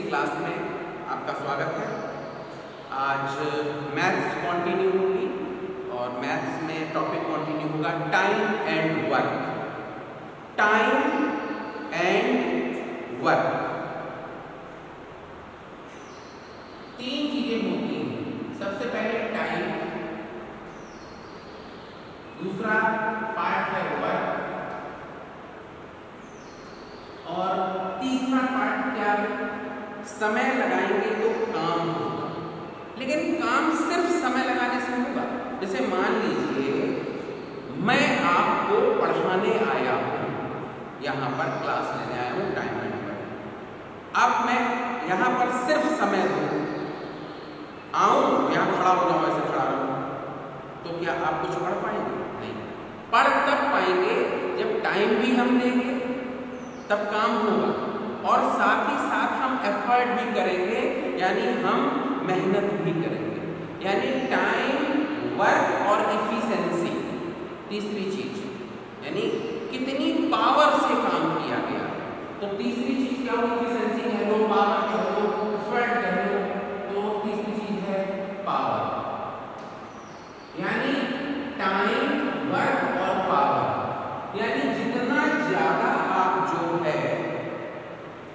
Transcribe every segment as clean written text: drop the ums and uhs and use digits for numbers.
Class में आपका स्वागत है। आज मैथ्स कंटिन्यू होगी और मैथ्स में टॉपिक कंटिन्यू होगा time and work. Time and work तीन चीजें होती हैं। सबसे पहले टाइम, दूसरा पार्ट है वर्क और तीसरा पार्ट क्या है, समय लगाएंगे तो काम होगा। लेकिन काम सिर्फ समय लगाने से होगा। जैसे मान लीजिए मैं आपको पढ़ाने आया हूँ, यहाँ पर क्लास लेने आया हूँ टाइम एंड वर्क। अब मैं यहाँ पर सिर्फ समय दूँ, आऊँ यहाँ खड़ा हो जाऊँ, ऐसे खड़ा रहूँ, तो क्या आप कुछ पढ़ पाएंगे? नहीं। पढ़ तब पाएंगे जब टाइम भी हम देंगे, तब काम होगा और साथ ही साथ हम एफर्ट भी करेंगे, यानी हम मेहनत भी करेंगे। यानी टाइम, वर्क और इफिशिएंसी तीसरी चीज, यानी कितनी पावर से काम किया गया। तो तीसरी चीज क्या होगी? इफिशिएंसी है, लो पावर कह लो, एफर्ट कह लो, तो तीसरी चीज है पावर। यानी टाइम, वर्क और पावर, यानी जितना ज्यादा आप जो है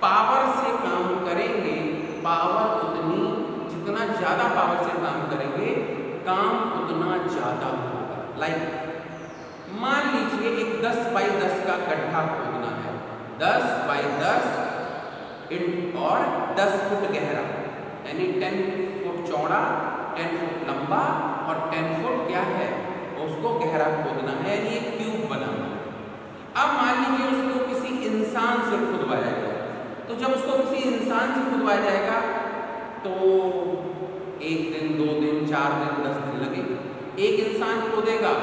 पावर से काम करेंगे, पावर उतनी, जितना ज्यादा पावर से काम करेंगे काम उतना ज्यादा होगा। लाइक मान लीजिए एक 10 बाई 10 का गड्ढा खोदना है, 10 बाई 10 और 10 फुट गहरा, यानी 10 फुट चौड़ा, 10 फुट लंबा और 10 फुट क्या है, उसको गहरा खोदना है, यानी एक ट्यूब बनाना है। अब मान लीजिए उसको किसी इंसान से खुदवाया जाए, तो जब उसको किसी इंसान से खुदवाया जाएगा तो 1 दिन, 2 दिन, 4 दिन, 10 दिन लगेंगे। एक इंसान खोदेगा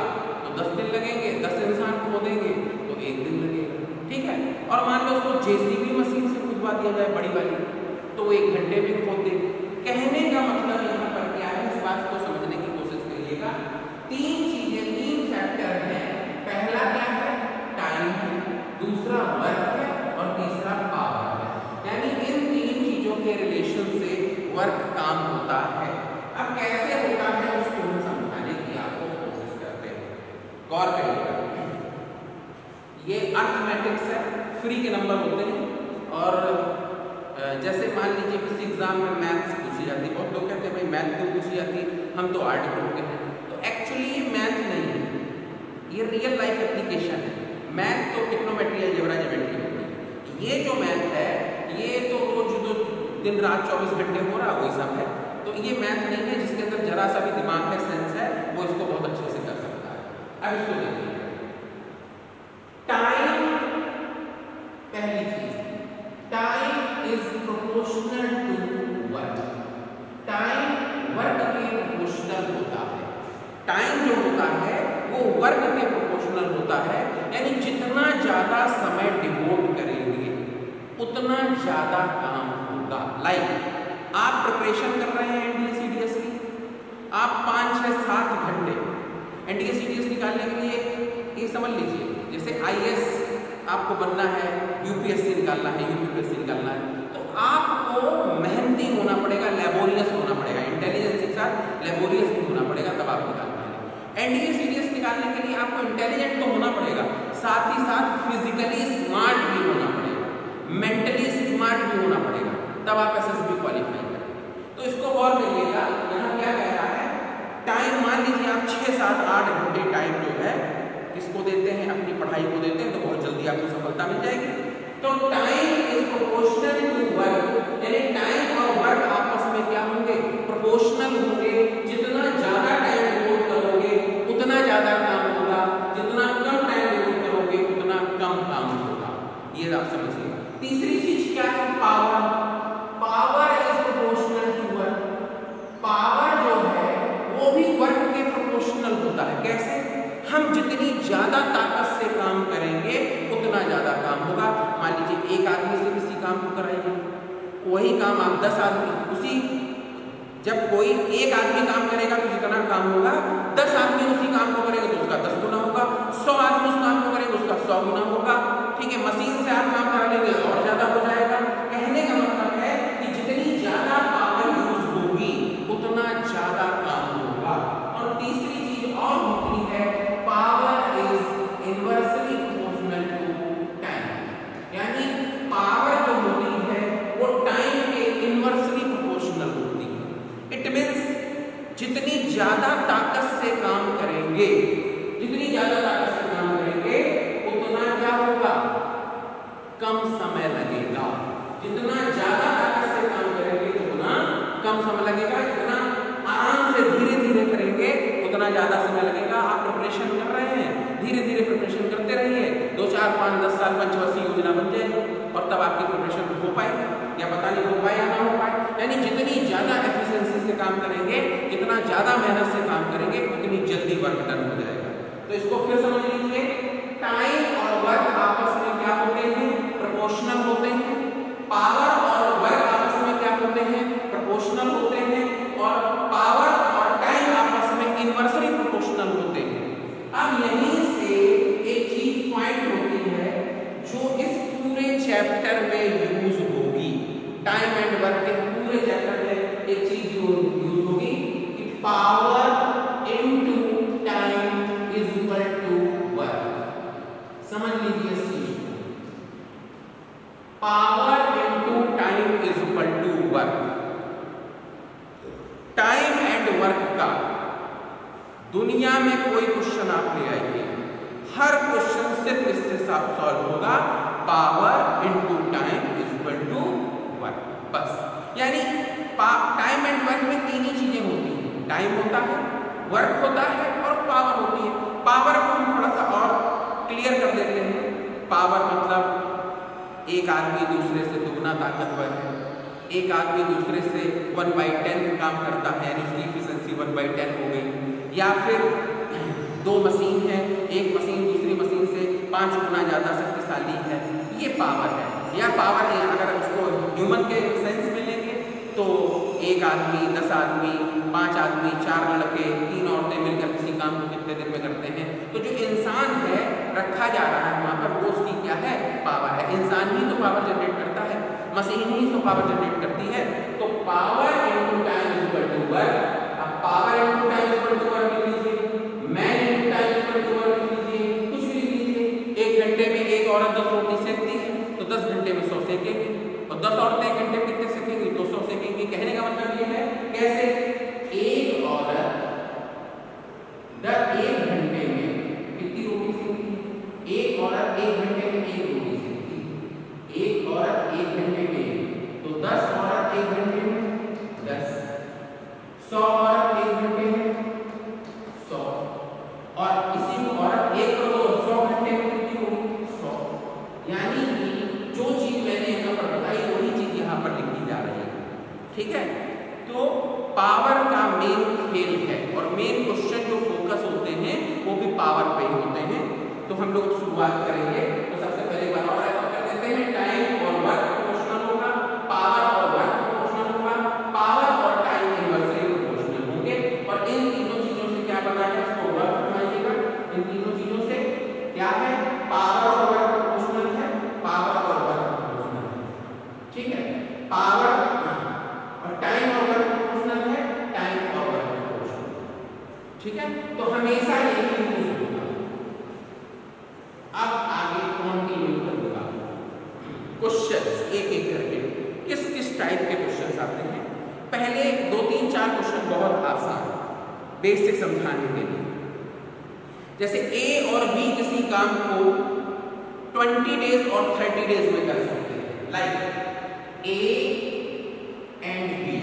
तो 10 दिन लगेंगे, 10 इंसान खोदेंगे तो 1 दिन लगेगा, ठीक है। और मान लो उसको जेसीबी मशीन से खुदवा दिया जाए बड़ी वाली, तो 1 घंटे में खोद देंगे। कहने का मतलब यहाँ पर क्या है, इस बात को समझने की कोशिश करिएगा। तीन चीजें, 3 फैक्टर हैं। पहला क्या है? टाइम है, दूसरा वर्क है और तीसरा पावर है। यानी इन 3 चीजों के रिलेशन से वर्क काम होता है। अब कैसे होता है उसको हम समझाने की आपको कोशिश करते हैं। गौर करिएगा, ये अर्थमेटिक्स है, फ्री के नंबर होते हैं। और जैसे मान लीजिए किसी एग्जाम में मैथ्स पूछी जाती है, बहुत लोग कहते हैं भाई मैथ क्यों पूछी जाती है, हम तो आर्ट पढ़ते हैं। तो एक्चुअली ये मैथ नहीं है, ये रियल लाइफ एप्लीकेशन है। मैथ तो ट्रिग्नोमेट्री, अलजेब्रा, ज्योमेट्री होती है। ये जो मैथ है ये तो रोज जो दिन रात 24 घंटे हो रहा वही सब है। तो ये मैथ नहीं है जिसके अंदर जरा सा भी दिमाग है, सेंस है, वो इसको बहुत अच्छे से कर सकता है। अब इसको देखिए, टाइम, पहली चीज, time is proportional to work. Time work के प्रोपोर्शनल होता है। टाइम जो होता है वो वर्क के प्रोपोर्शनल होता है, यानी जितना ज्यादा समय डिवोट करेंगे उतना ज्यादा काम होगा। लाइक आप प्रिपरेशन कर रहे हैं एनडीए सीडीएस की, आप 5, 6, 7 घंटे एनडीए सीडीएस निकालने के लिए, ये समझ लीजिए जैसे आईएएस आपको बनना है, यूपीएससी निकालना है, यूपीएससी निकालना है, तो आपको मेहनती होना पड़ेगा, लेबोरियस होना पड़ेगा, इंटेलिजेंस के साथ लेबोरियस भी होना पड़ेगा, तब आप निकाल पाएंगे। एनडीए सीडीएस निकालने के लिए आपको इंटेलिजेंट तो होना पड़ेगा, साथ ही साथ फिजिकली स्मार्ट भी होना पड़ेगा, मेंटली स्मार्ट भी होना पड़ेगा, तब आप एसएसबी क्वालिफाई करेंगे। तो इसको गौर करिएगा, यहाँ क्या कह रहा है, टाइम मान लीजिए आप 6, 7, 8 घंटे टाइम जो है किसको देते हैं, अपनी पढ़ाई को देते हैं, तो बहुत जल्दी आपको सफलता मिल जाएगी। तो time is proportional to work, यानी टाइम और वर्क आपस में क्या होंगे? प्रोपोर्शनल होंगे। जितना ज्यादा टाइम डिवोट करोगे उतना ज्यादा काम होगा, जितना कम टाइम डिवोट करोगे उतना कम काम होगा। ये आप समझिए। तीसरी चीज क्या है? Power. Power is proportional to work. Power जो है वो भी वर्क के प्रोपोर्शनल होता है। कैसे? हम जितनी ज्यादा ताकत से काम करेंगे उतना ज्यादा काम होगा। मान लीजिए एक आदमी से किसी काम को कराइए, वही काम आप 10 आदमी, उसी जब कोई एक आदमी काम करेगा तो जितना काम होगा, 10 आदमी उसी काम को करेगा तो उसका 10 गुना होगा, 100 आदमी उस काम को करेगा उसका 100 गुना होगा, ठीक है। मशीन से आप काम करा लेंगे और ज्यादा हो जाएगा। कहने का मतलब है कि काम करेंगे, जितना ज्यादा मेहनत से काम करेंगे, उतनी जल्दी वर्क डन हो जाएगा। तो इसको फिर समझ लीजिए, टाइम और वर्क आपस में क्या होते हैं? प्रोपोर्शनल होते हैं। पावर और वर्क आपस में क्या होते हैं? प्रोपोर्शनल होते हैं। और पावर और टाइम आपस में इनवर्सली प्रोपोर्शनल होते हैं। अब यहीं से एक चीज पॉइंट होती है जो इस पूरे चैप्टर में यूज होगी। टाइम एंड वर्क के पूरे चैप्टर में एक चीज यूज होगी कि power into time is equal to work. समझ लीजिए इस चीज को, power into time is equal to work. Time and work का दुनिया में कोई क्वेश्चन आप ले आइए, हर क्वेश्चन सिर्फ इससे सॉल्व होगा, power into time is equal to work, बस। यानी टाइम एंड वर्क में तीन ही चीजें होती हैं, टाइम होता है, वर्क होता है और पावर होती है। पावर को हम थोड़ा सा और क्लियर कर देते हैं। पावर मतलब एक आदमी दूसरे से दुगना ताकतवर है, एक आदमी दूसरे से 1/10 काम करता है, यानी उसकी एफिशिएंसी 1/10 हो गई। या फिर दो मशीन है, एक मशीन दूसरी मशीन से 5 गुना ज़्यादा शक्तिशाली है, ये पावर है। या पावर अगर उसको ह्यूमन के सेंस में लेंगे तो एक आदमी, 10 आदमी, 5 आदमी, 4 लड़के, 3 औरतें मिलकर किसी काम को कितने देर में करते हैं। तो जो इंसान है रखा जा रहा है वहाँ पर, वो उसकी क्या है? पावर है। इंसान ही तो पावर जनरेट करता है, मशीन ही तो पावर जनरेट करती है। तो power into time is equal to work. अब power into time is equal to work लिख लीजिए, man into time is equal to work लिख लीजिए, कुछ भी लिख लीजिए। 1 घंटे में एक औरत 10 रोटी सेकती है तो 10 घंटे में 100 सेकेंगे, और 10 औरतें 1 घंटे में कितने सेकेंगी? 200 सेकेंगी। कहने का मतलब ये है कैसे? एक औरत 1 घंटे में कितनी रोटी सेकती है? एक औरत 1 घंटे में 1 रोटी सेकती है। एक औरत 1 घंटे में, तो 10 औरत 1 घंटे में 10, 100 औरत 1 घंटे में 100, और इसी को औरत 1 को 100 घंटे में कितनी होगी? 100। यानी कि जो चीज मैंने यहाँ पर बताई वही चीज यहाँ पर लिखी जा रही है, ठीक है? तो पावर का मेन खेल है, और मेन क्वेश्चन जो फोकस होते हैं वो भी पावर पे ही होते हैं। तो हम लोग शुरुआत करेंगे। तो सबसे पहले बार और कर देते हैं, टाइम और वर्क प्रोपोर्शनल होगा, पावर और वर्क प्रोपोर्शनल होगा, पावर और टाइम इनवर्सली प्रोपोर्शनल होंगे। और इन तीनों चीजों से क्या बना है? इसको वर्क बनाइएगा। इन तीनों चीजों से क्या है? पावर और वर्क प्रोपोर्शनल है, पावर और वर्क प्रोपोर्शनल है, ठीक है? पावर और टाइम और वर्क प्रोपोर्शनल है, टाइम और वर्क प्रोपोर्शनल, ठीक है? तो हमेशा यही यूज होगा। अब आगे कंटिन्यू करूंगा क्वेश्चंस एक एक करके, किस किस टाइप के क्वेश्चंस आते हैं। पहले 2, 3, 4 क्वेश्चन बहुत आसान, बेसिक समझाने के लिए। जैसे ए और बी किसी काम को 20 डेज और 30 डेज में कर सकते हैं, लाइक ए एंड बी।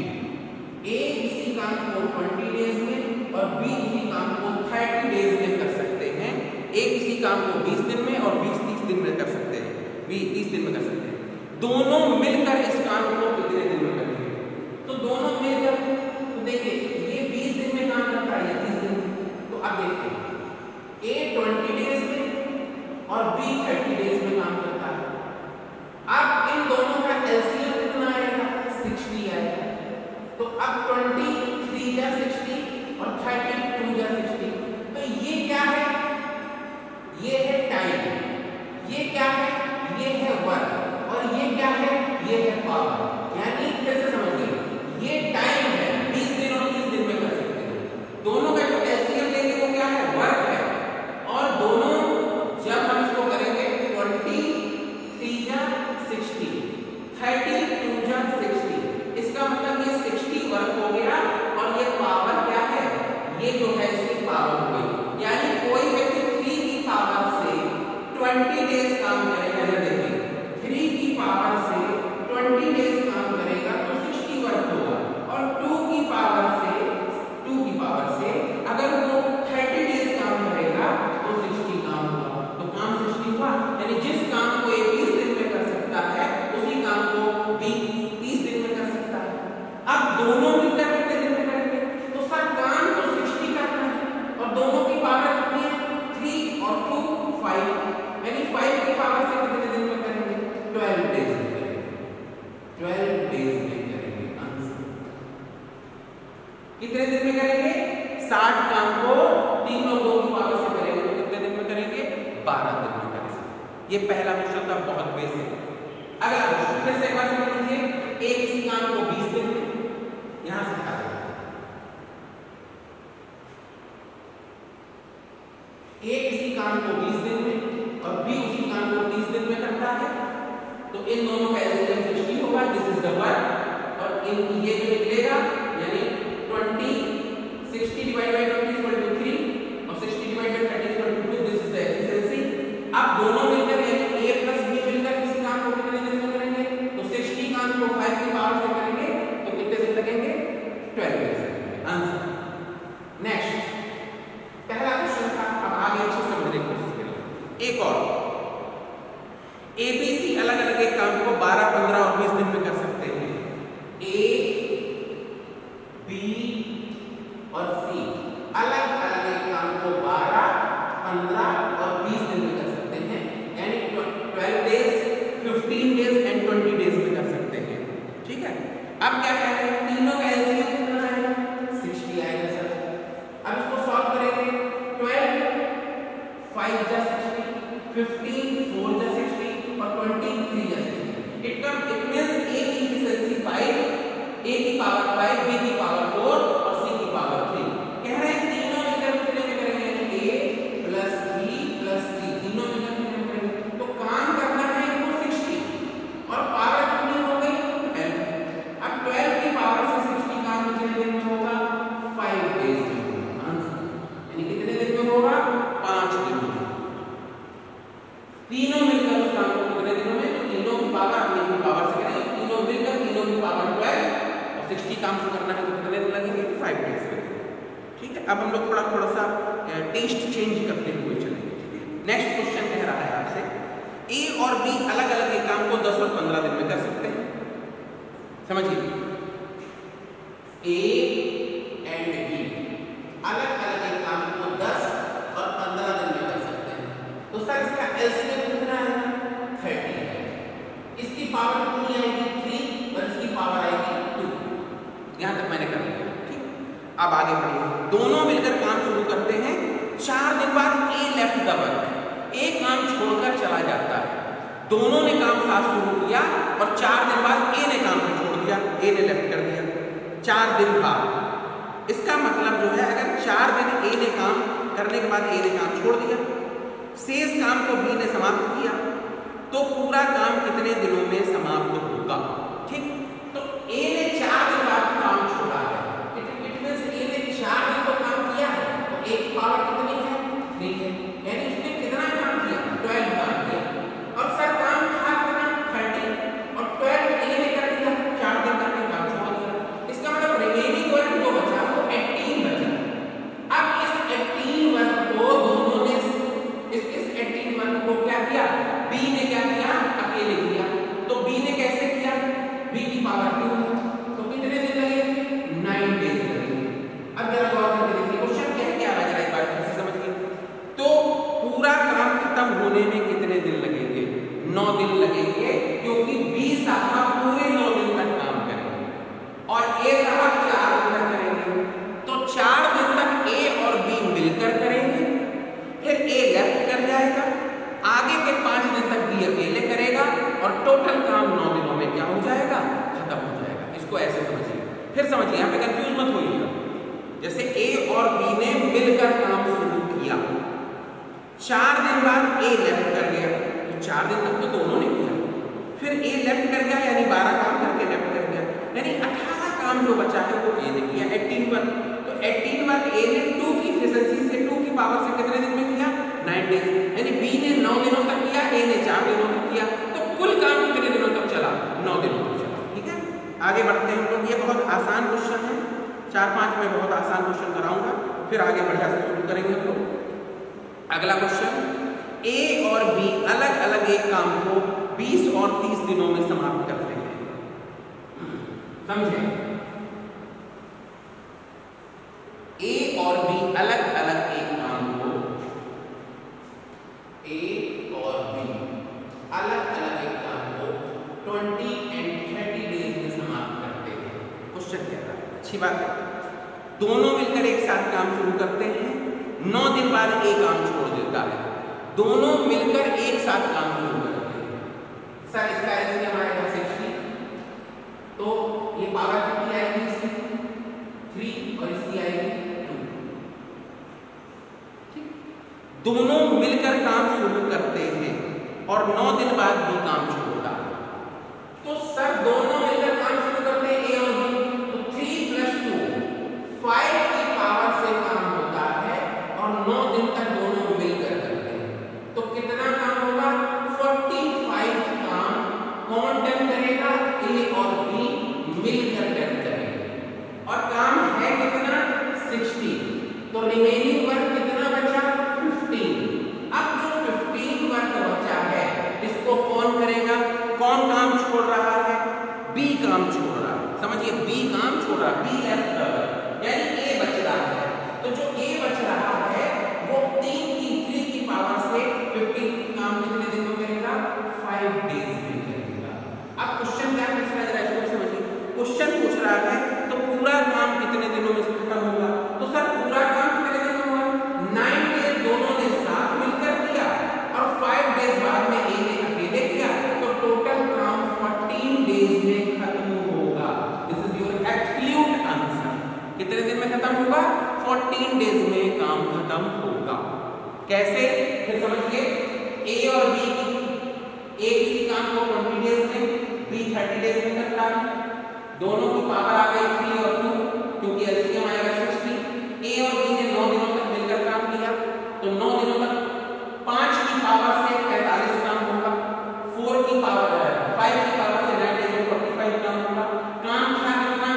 ए किसी काम को 20 डेज में और बी किसी काम को 30 डेज में कर सकते हैं। ए किसी काम को 20 दिन में और 20-30 दिन में कर सकते हैं, 20-30 दिन में कर सकते हैं। दोनों मिलकर इस काम को कितने दिन में करेंगे? तो दोनों मिलकर, तो देखिए ये 20 दिन में काम करता है, ये 30 दिन में। तो अब देखिए ए 20 डेज में और बी 30 डेज में काम करता है। अब इन दोनों का एलसीएम कितना आएगा? 60 आएगा। तो अब 23 या 60 और 32 या 60। तो ये क्या है? ये है टाइम, ये क्या है? ये है वर्क, और ये क्या है? ये है पावर। यानी कैसे समझिए, ये टाइम है, 20 दिन और 30 दिन में कर सकते हैं। दोनों का जो एलसीएम लेंगे वो क्या है? वर्क है। और दोनों जब हम इसको करेंगे 23 या 60, 32 या 60, इसका मतलब ये 60 वर्क हो गया और ये पावर क्या है? ये जो है इसकी पावर हो गई। यानी कोई व्यक्ति 3 की पावर से 20 डेज काम करेगा, या देखिए 3 की पावर से 20 डेज काम करेगा तो 60 वर्क होगा, और 2 की पावर से अगर वो 30 डेज काम करेगा तो 60 काम होगा। तो काम 60 हुआ, यानी जिस काम को 20 दिन में कर सकता है उसी काम को 30 दिन में कर सकता है। अब दोनों मिलकर कितने दिन में करेंगे? डेज में करेंगे आंसर। कितने दिन में करेंगे? 60 काम को तीनों 2 की पावर से करेंगे तो कितने दिन में करेंगे? 12 दिन में करेंगे। ये पहला क्वेश्चन था, बहुत बेसिक। अगला क्वेश्चन फिर से एक बार समझ लीजिए। एक इसी काम को 20 दिन में, यहां से हटा देंगे। एक इसी काम को 20 दिन में और बी उसी काम को 30 दिन में करता है, तो इन दोनों का एलसीएम 60 होगा। This is the work. और इन ये जो निकलेगा यानी 20 60 डिवाइड बाय 20 इक्वल टू 3 और 60 divide by 30 equal to 2। This is the efficiency. अब दोनों मिलकर यानी a प्लस b मिलकर किसी काम को कितने दिन में करेंगे? तो 60 काम को 5 की पावर से करेंगे तो कितने दिन लगेंगे? 12 दिन। आंसर। नेक्स्ट पहला क्वेश्चन था, अब आगे अच्छे से समझने की कोशिश करेंगे। एक और एबीसी अलग अलग एक काम को 12, 15 और 20 दिन में कर सकते हैं। ए, बी और सी अलग अलग एक काम को 12, 15 और 20 दिन में कर सकते हैं, यानी 12 डेज, 15 डेज एंड 20 डेज में कर सकते हैं। ठीक है, अब क्या कह रहे हैं? तीनों का एलसीएम कितना है? 60 आएगा सर। अब इसको सॉल्व करेंगे। 12 5 जा 60, 15 4 जा 60 और 23 जा 60। इट मींस a की एफिशिएंसी 5, a की पावर 5, b की पावर 4 और c की पावर 3। कह रहे हैं तीनों मिलकर कितने में करेंगे? a plus b plus c तीनों मिलकर कितने में करेंगे? तो काम करना है इनको 60 और पावर कितनी हो गई? 12। अब 12 की पावर से 60 काम कितने दिन में होगा? 5 डेज में। आंसर यानी कितने दिन में होगा? 5 दिन में। तीनों मिलकर उस काम को कितने दिनों में? तो तीनों की पावर अपनी की पावर से करेंगे, तीनों मिलकर तीनों की पावर 12 और 60 काम से करना है तो कितने दिन लगेंगे? 5 डेज लगेंगे। ठीक है, अब हम लोग थोड़ा सा टेस्ट चेंज करते हुए चलेंगे। नेक्स्ट क्वेश्चन कह रहा है आपसे, ए और बी अलग अलग एक काम को 10 और 15 दिन में कर सकते हैं। समझिए, ए एंड बी अलग अलग एक काम को 10 और 15 दिन में कर सकते हैं। तो सर इसका एलसीएम कितना है? 30 है। इसकी पावर कितनी आएगी? 3 और इसकी पावर आएगी 2। यहां तक मैंने कर लिया। ठीक, अब आगे बढ़िए। दोनों मिलकर काम शुरू करते हैं। 4 दिन बाद ए लेफ्ट द वर्क, ए काम छोड़कर चला जाता है। दोनों ने काम साथ शुरू किया और 4 दिन बाद ए ने काम को छोड़ दिया, ए ने लेफ्ट कर दिया। 4 दिन बाद, इसका मतलब जो है अगर 4 दिन ए ने काम करने के बाद ए ने काम छोड़ दिया, शेष काम को बी ने समाप्त किया, तो पूरा काम कितने दिनों में समाप्त होगा? ठीक, तो ए ने 4 दिन बाद काम छोड़ा है। इट मींस ए ने 4 दिन को काम किया है, तो ए की पावर कितनी है? 3 है। यानी उसने कितना काम किया? 12 काम किया। और सर काम था कितना? 30 और 12 ए ने कर दिया, 4 दिन करके काम छोड़ दिया। इसका मतलब रिमेनिंग वर्क जो बचा वो 18 बचा। अब इस 18 वर्क को दोनों ने इस 18 वर्क को क्या किया? बी ने क्या किया? अकेले किया। तो बी ने कैसे किया? बी की पावर 2 है, तो कितने दिन लगेंगे? 9 डेज लगेंगे। अब जरा गौर करके देखिए क्वेश्चन क्या आ रहा है, एक बार फिर से समझिए। तो पूरा काम खत्म होने में कितने दिन लगेंगे? 9 दिन लगेंगे, क्योंकि बी साहब पूरे 9 दिन तक काम करेंगे और ए साहब 4 दिन तक करेंगे। तो 4 दिन तक ए और बी मिलकर करेंगे, फिर ए लेफ्ट कर जाएगा, आगे के 5 दिन तक बी अकेले करेगा और टोटल काम 9 दिनों में क्या हो जाएगा? खत्म हो जाएगा। इसको ऐसे समझिए, फिर समझिए, यहाँ पे कंफ्यूज मत होइएगा। जैसे ए और बी ने मिलकर काम शुरू किया, 4 दिन बाद ए लेफ्ट कर गया, तो 4 दिन तक तो दोनों ने किया, फिर ए लेफ्ट कर गया यानी 12 काम करके लेफ्ट कर गया, यानी 18 काम जो बचा है वो ए ने किया, 18 वर्क। तो 18 वर्क ए ने 2 की एफिशिएंसी से 2 की पावर से कितने दिन में किया? 9 डेज। यानी बी ने 9 दिनों तक किया, ए ने 4 दिनों तक किया, तो कुल काम कितने दिनों तक चला? 9 दिनों तक चला। ठीक है, आगे बढ़ते हैं हम लोग। ये बहुत आसान क्वेश्चन है, 4-5 में बहुत आसान क्वेश्चन कराऊंगा, फिर आगे बढ़िया से शुरू करेंगे हम लोग। अगला क्वेश्चन, ए और बी अलग अलग एक काम को 20 और 30 दिनों में समाप्त करते हैं। समझे? ए और बी अलग अलग एक काम को, ए और बी अलग अलग एक काम को 20 and 30 डेज में समाप्त क्वेश्चन कह रहा है, अच्छी बात है, दोनों मिलकर एक साथ काम शुरू करते हैं, 9 दिन बाद एक काम छोड़ देता है। दोनों मिलकर एक साथ काम शुरू करते हैं। सर इसका एलसीएम आएगा 60, तो ये पावर कितनी आएगी इसकी 3 और इसकी आएगी 2। ठीक, दोनों मिलकर काम शुरू करते हैं और 9 दिन बाद भी काम छोड़ता है। तो सर दोनों मिलकर काम शुरू करते हैं ए और बी, तो 3 + 2 5 की पावर से काम होता है और 9 दिन तक दोनों मिलकर करते हैं। तो कितना काम होगा 45 काम कौन डन करेगा, ए और बी मिलकर डन करेंगे। और काम है कितना 60, तो रिमेनिंग वर्क कितना बचा 15। अब जो 15 वर्क बचा है इसको कौन करेगा, कौन काम छोड़ रहा है, बी काम छोड़ रहा है। समझिए बी काम छोड़ रहा है, बी लेफ्ट ओवर, यानी ए बच रहा है। तो जो ए बच रहा है वो 3 की पावर से 15 काम कितने दिन में करेगा 5 डेज में करेगा। अब क्वेश्चन क्या पूछ रहा है जरा इसको समझिए। क्वेश्चन पूछ रहा है तो पूरा काम कितने दिनों में खत्म होगा, तो सर पूरा काम कितने दिन में होगा 9 डेज दोनों ने साथ मिलकर किया और 5 डेज बाद में ए ने अकेले किया, तो टोटल काम 14 डेज में खत्म होगा। This is your absolute answer. कितने दिन में खत्म होगा 14 डेज में काम खत्म होगा। कैसे, फिर समझिए ए और बी की, ए किसी काम को 20 डेज में, बी 30 डेज में करता है। दोनों की पावर आ गई 3 और 2, क्योंकि एलसीएम आएगा 60। ए और बी ने 9 दिनों तक मिलकर काम किया, तो 9 दिनों तक 5 की पावर से 45 काम होगा, 4 की पावर 5 की पावर से 45 काम होगा। काम था कितना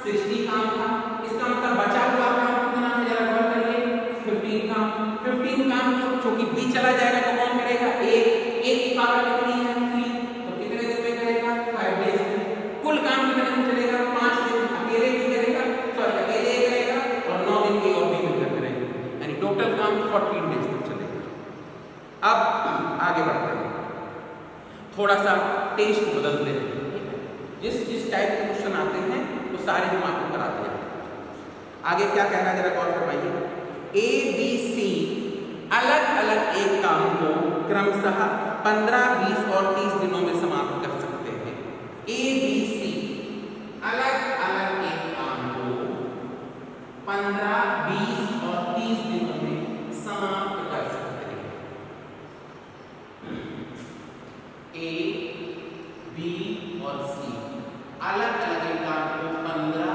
60 काम था। इसका मतलब बचा हुआ काम कितना है जरा गौर करिए 15 काम। 15 काम क्योंकि बी चला जाएगा तो कौन करेगा ए की पावर कितनी है 3, तो कितने दिन में करेगा 5 डेज में। कुल काम कितने दिन चलेगा 5 दिन, अकेले भी करेगा, सॉरी अकेले करेगा और 9 दिन की और भी मिलकर करेंगे, यानी टोटल काम 14 डेज तक चलेगा। अब आगे बढ़ते हैं, थोड़ा सा टेस्ट बदलते हैं। जिस टाइप के क्वेश्चन आते हैं वो सारे हम आपको कराते हैं। आगे क्या कह रहा है जरा गौर करवाइए। ए बी सी अलग अलग एक काम को क्रमशः 15, 20 और 30 दिनों में समाप्त कर सकते हैं। ए बी सी अलग अलग एक काम को 15, 20 और 30 दिनों में समाप्त कर सकते हैं। ए बी और सी अलग अलग एक काम को 15,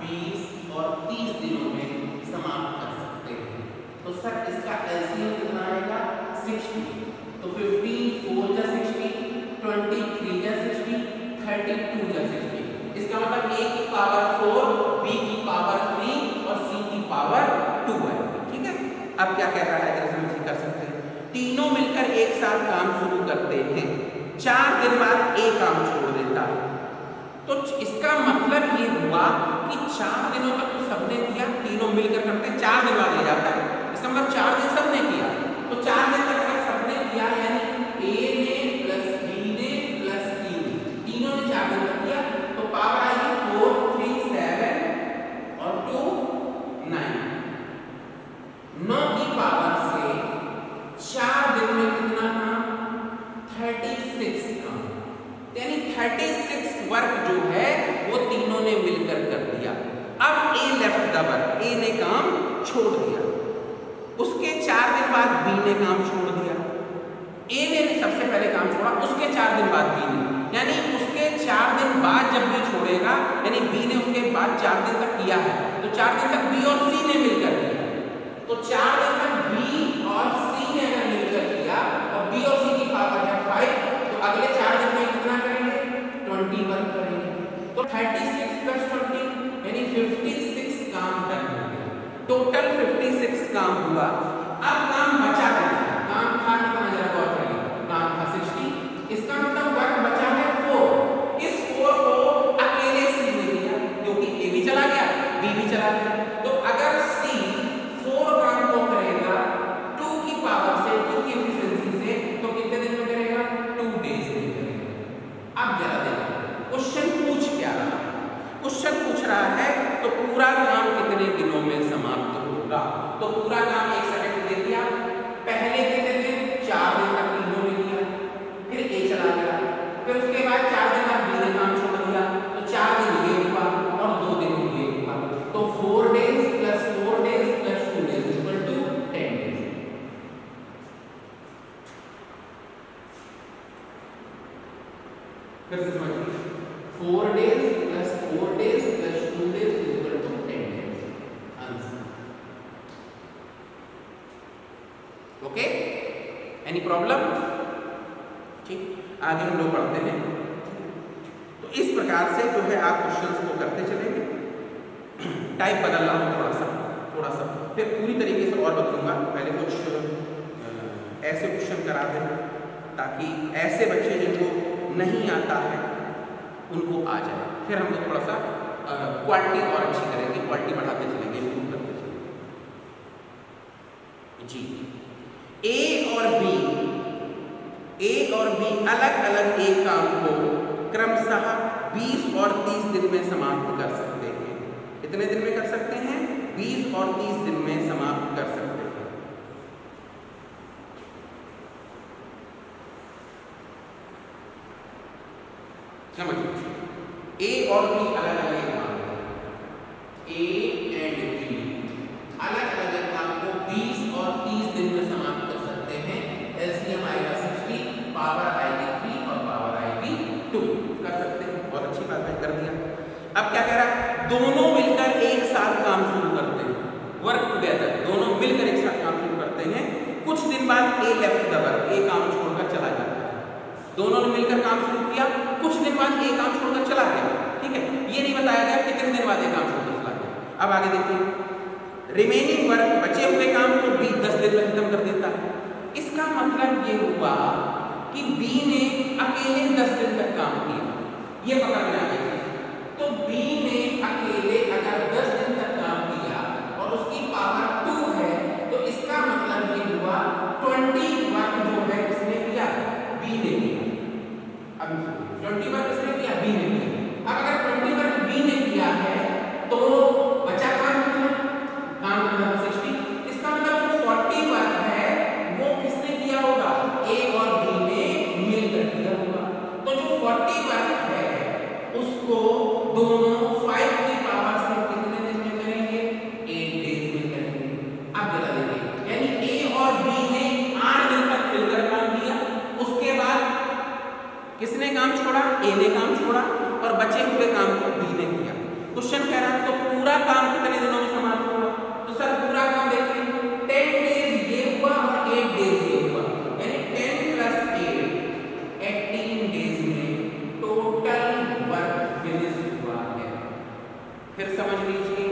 20 और 30 दिनों में समाप्त कर सकते हैं। तो सर इसका एलसीएम कितना आएगा 60, तो 15 4 जा 60, 23 जा 60, 32 जा 60। इसका मतलब ए की पावर 4, बी की पावर 3 और सी की पावर 2 है। ठीक है, अब क्या कह रहा है जरा समझिए, कर सकते हैं। तीनों मिलकर एक साथ काम शुरू करते हैं, 4 दिन बाद एक काम छोड़ देता है। तो इसका मतलब ये हुआ कि 4 दिनों तक तो सबने किया, तीनों मिलकर करते हैं, 4 दिन बाद ले जाता है। इसका मतलब 4 दिन सबने किया, तो 4 दिन तक अगर सबने किया यानी ए ने प्लस बी ने प्लस सी ने, तीनों ने 4 दिन तक किया, तो पावर आएगी 4, 3, 7 और 2 9। 9 की पावर से 4 दिन में कितना काम 36 काम, यानी 36 वर्क जो है वो तीनों ने मिलकर कर दिया। अब ए लेफ्ट दबर, ए ने काम छोड़ दिया, उसके 4 दिन बाद बी ने काम छोड़ दिया। ए ने सबसे पहले काम छोड़ा, उसके 4 दिन बाद बी ने, यानी उसके 4 दिन बाद जब बी छोड़ेगा यानी बी ने उसके बाद 4 दिन तक किया है, तो 4 दिन तक बी और सी ने मिलकर किया। तो 4 दिन तक बी और सी ने अगर मिलकर किया और बी और सी की पावर है 5, तो अगले 4 दिन में कितना करेंगे 21 करेंगे। तो 36 + 20 यानी 56 काम करना है। टोटल 56 काम हुआ। अब काम बचा कितना, काम था कितना जरा गौर करिए, काम था 60, इसका मतलब वर्क बचा है 4। इस 4 को अकेले सी ने दिया क्योंकि ए भी चला गया बी भी चला गया, तो अगर सी 4 काम को करेगा 2 की पावर से 2 की एफिशिएंसी से, तो कितने दिन में करेगा 2 डेज में करेगा। अब जरा देखो क्वेश्चन पूछ क्या रहा है। क्वेश्चन तो पूरा काम 1 सेकंड में दे दिया। पहले कितने दिन? 4 दिन तक तीनों ने किया, फिर ए चला गया, फिर उसके बाद 4 दिन बाद बी ने काम छोड़ दिया, तो 4 दिन ये हुआ और 2 दिन ये हुआ, तो 4 days plus 4 days plus 2 days equal to 10 days। फिर से समझिए, 4 days plus 4 days plus 2 days is equal to 10 days। Answer okay, any problem? ठीक, आगे हम लोग पढ़ते हैं। तो इस प्रकार से जो है आप क्वेश्चंस को करते चलेंगे। टाइप बदल रहा हूँ थोड़ा सा, फिर पूरी तरीके से और बदलूंगा। पहले कुछ ऐसे क्वेश्चन करा दें ताकि ऐसे बच्चे जिनको नहीं आता है उनको आ जाए, फिर हम लोग थोड़ा सा क्वालिटी और अच्छी करेंगे, क्वालिटी बढ़ाते चलेंगे, इम्प्रूव करते चलेंगे जी। ए और बी अलग अलग एक काम को क्रमशः 20 और 30 दिन में समाप्त कर सकते हैं। कितने दिन में कर सकते हैं? 20 और 30 दिन में समाप्त कर सकते हैं। समझिए, ए और बी अलग अलग काम है। ए एंड बी अलग अलग काम को 20 और 30 दिन में समाप्त कर सकते हैं। एलसीएम आएगा 60, पावर आएगी 3 और पावर आएगी 2, कर सकते हैं। बहुत अच्छी बात है, कर दिया। अब क्या कह रहा है? दोनों मिलकर एक साथ काम शुरू करते हैं, वर्क टुगेदर, दोनों मिलकर एक साथ काम शुरू करते हैं। कुछ दिन बाद ए लेफ्ट द वर्क, ए काम छोड़कर चला जाता है। दोनों ने मिलकर काम शुरू किया, कुछ दिन बाद ए काम छोड़कर चला गया, ठीक है। ये नहीं बताया गया कितने दिन बाद ए काम छोड़कर चला गया। अब आगे देखिए, रिमेनिंग वर्क, बचे हुए काम को बी 10 दिन में खत्म कर देता है। इसका मतलब ये हुआ कि बी ने अकेले 10 दिन तक काम किया, ये पकड़ में आ गया। तो बी ने अकेले अगर 10 दिन तक काम किया और उसकी पावर 2 है, तो इसका मतलब ये हुआ 20 वर्क जो है किसने किया? बी ने किया। अब 20 वर्क किसने किया? बी ने किया। अब अगर 20 वर्क बी ने किया है तो बचा काम कितना? काम कितना? 60। इसका मतलब जो 40 वर्क है वो किसने किया होगा? ए और बी ने मिलकर किया होगा। तो जो 40 वर्क है उसको दोनों 5 की पावर से कितने दिन में करेंगे? 8 डेज में करेंगे। अब जरा देखिए, यानी ए और बी ने 8 दिन तक मिलकर काम किया, उसके बाद किसने काम छोड़ा? ए ने काम छोड़ा और बचे हुए काम को बी ने किया। क्वेश्चन कह रहा है तो पूरा काम कितने दिनों में समाप्त होगा? तो सर पूरा काम देखिए, 10 डेज ये हुआ और 8 डेज ये हुआ, यानी 10 + 8 18 डेज में टोटल वर्क फिनिश हुआ है। फिर समझ लीजिए,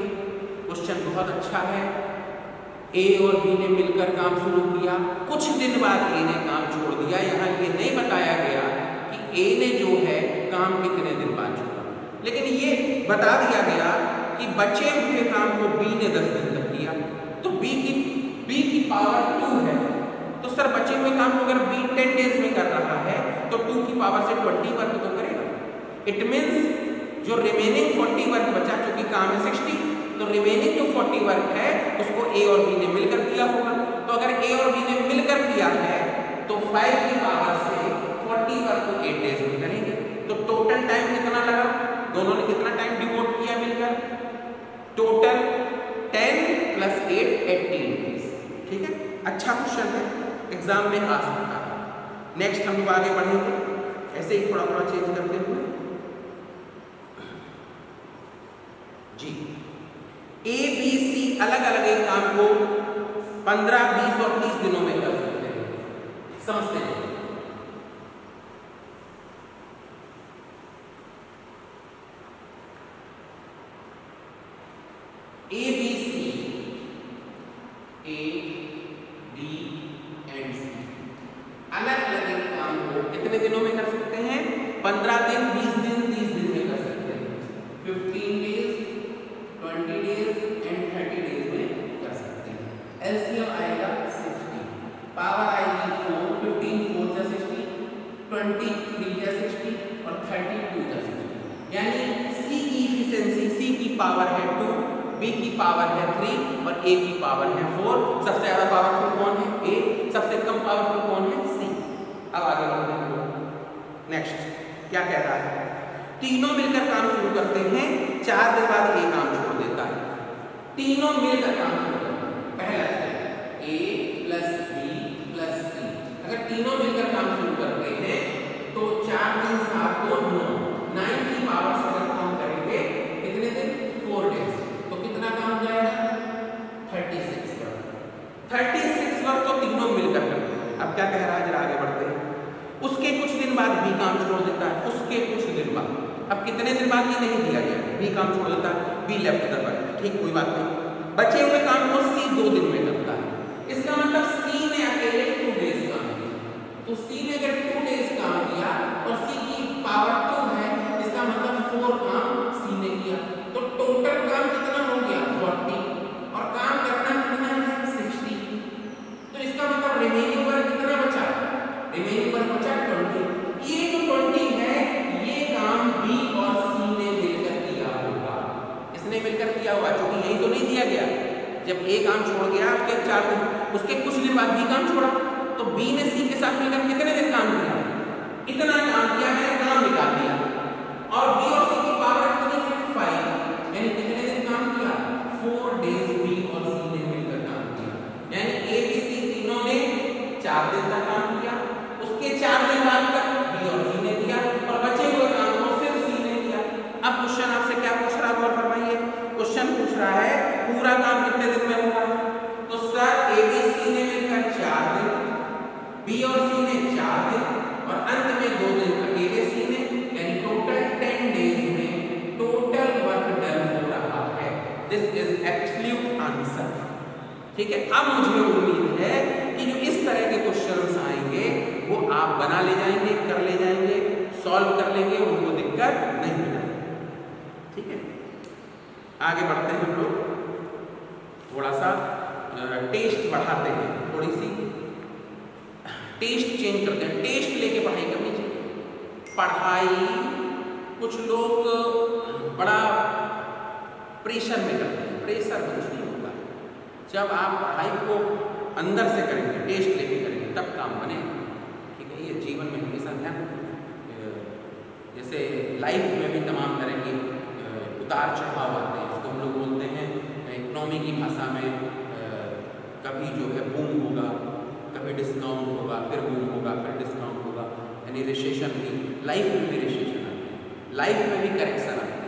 क्वेश्चन बहुत अच्छा है। ए और बी ने मिलकर काम शुरू किया, कुछ दिन बाद ए ने काम छोड़ दिया। यहाँ ये नहीं बताया गया कि ए ने जो है काम कितने दिन बाद छोड़ा, लेकिन ये बता दिया गया कि बचे हुए काम को बी ने 10 दिन तक किया। तो बी की पावर 2 है, तो सर बचे हुए काम को अगर बी 10 डेज में कर रहा है तो 2 की पावर से 20 वर्क तो करेगा। इट मीन्स जो रिमेनिंग 40 वर्क बचा, चूंकि काम है 60, तो रिमेनिंग जो 40 वर्क है उसको ए और बी ने मिलकर किया होगा। तो अगर ए और बी ने मिलकर किया है तो 5 की पावर से 40 वर्क को 8 डेज में करेंगे। तो टोटल टाइम कितना लगा? दोनों ने कितना टाइम डिवोट किया मिलकर? Total 10 + 8 18 days. ठीक है, अच्छा क्वेश्चन है, एग्जाम में आ सकता है। नेक्स्ट हम लोग आगे बढ़ेंगे, ऐसे ही थोड़ा थोड़ा चेंज करते हुए जी। ए बी सी अलग अलग एक काम को 15, 20 और 30 दिनों में कर सकते हैं। समझते हैं? A B C, A B and C अलग अलग एक काम को कितने दिनों में कर सकते हैं? 15 दिन, 20 दिन, 30 दिन में कर सकते हैं। 15 डेज, 20 डेज एंड 30 डेज में कर सकते हैं। एलसीएम आएगा 60, पावर आएगी 4, 15 4 = 60, 20 3 = 60 और 32 = 60। यानी सी की इफिशिएंसी, सी की पावर है 2, बी की पावर है 3 और ए की पावर है 4। सबसे ज्यादा पावरफुल कौन है? ए। सबसे कम पावरफुल कौन है? सी। अब आगे बढ़ते हैं लोग। नेक्स्ट क्या कह रहा है? तीनों मिलकर काम शुरू करते हैं, 4 दिन बाद ए काम छोड़ देता है। तीनों मिलकर काम शुरू करते हैं, पहला स्टेप ए प्लस बी प्लस सी। अगर तीनों मिलकर काम शुरू करते हैं तो 4 दिन 7 को 9 की पावर से अगर काम करेंगे कितने दिन? 4 डेज। तो कितना काम हो जाएगा? 36 वर्क। 36 वर्क तो तीनों मिलकर करते हैं। अब क्या कह रहा है, जरा आगे बढ़ते हैं। उसके कुछ दिन बाद बी काम छोड़ देता है, उसके कुछ दिन बाद। अब कितने दिन बाद ये नहीं दिया गया, बी काम छोड़ देता है, बी लेफ्ट द वर्क, ठीक, कोई बात नहीं। बचे हुए काम को सी 2 दिन में करता है। इसका मतलब सी ने अकेले 2 डेज काम किया। तो सी ने अगर 2 डेज काम किया और सी की पावर 2 है, इसका मतलब 4 काम सी ने किया। तो टोटल काम कितना हो गया? 40। और काम करना कितना है? 60। तो इसका मतलब रिमेनिंग वर्क कितना बचा? रिमेनिंग वर्क बचा 20। ये जो 20 है ये काम बी और सी ने मिलकर किया होगा। इसने मिलकर किया होगा, क्योंकि यही तो नहीं दिया गया। जब ए काम छोड़ गया उसके 4 दिन, उसके कुछ दिन बाद बी काम छोड़ा, तो बी ने सी के साथ मिलकर कितने दिन काम किया? इतना काम किया, मैंने काम निकाल दिया। और बी और सी की पावर कितनी है? 5। यानी कितने दिन काम किया? 4 डेज बी और सी ने मिलकर काम किया। यानी ए बी सी तीनों ने 4 दिन तक काम किया, उसके 4 दिन बाद तक बी और सी ने किया, और बचे हुए काम को सिर्फ सी ने किया। अब क्वेश्चन आपसे क्या पूछ रहा है, गौर फरमाइए। क्वेश्चन पूछ रहा है पूरा काम कितने दिन में होगा? तो सर ए बी सी ने मिलकर 4 दिन, बी और सी ने 4 दिन, और अंत में 2 दिन अकेले सी ने, यानी टोटल 10 डेज में टोटल वर्क डन हो रहा है। This is absolute answer. ठीक है, अब मुझे उम्मीद है कि जो इस तरह के क्वेश्चंस आएंगे वो आप बना ले जाएंगे, कर ले जाएंगे, सॉल्व कर लेंगे, उनको दिक्कत नहीं हो जाएगी। ठीक है, आगे बढ़ते हैं हम लोग, थोड़ा सा टेस्ट बढ़ाते हैं, थोड़ी सी टेस्ट चेंज करते हैं। टेस्ट लेके पढ़ाई करनी चाहिए। पढ़ाई कुछ लोग बड़ा प्रेशर में करते हैं, प्रेशर कुछ नहीं होगा। जब आप पढ़ाई को अंदर से करेंगे, टेस्ट लेके करेंगे, तब काम बनेगा। ठीक है, ये जीवन में हमेशा ध्यान, जैसे लाइफ में भी तमाम तरह के उतार चढ़ाव आते हैं, उसको हम लोग बोलते हैं इकोनॉमी की भाषा में, कभी जो है बूम होगा, कभी डिस्काउंट होगा, फिर बूम होगा, फिर डिस्काउंट होगा, यानी रिसेशन भी, लाइफ में भी रिसेशन आते हैं, लाइफ में भी करेक्शन आते हैं।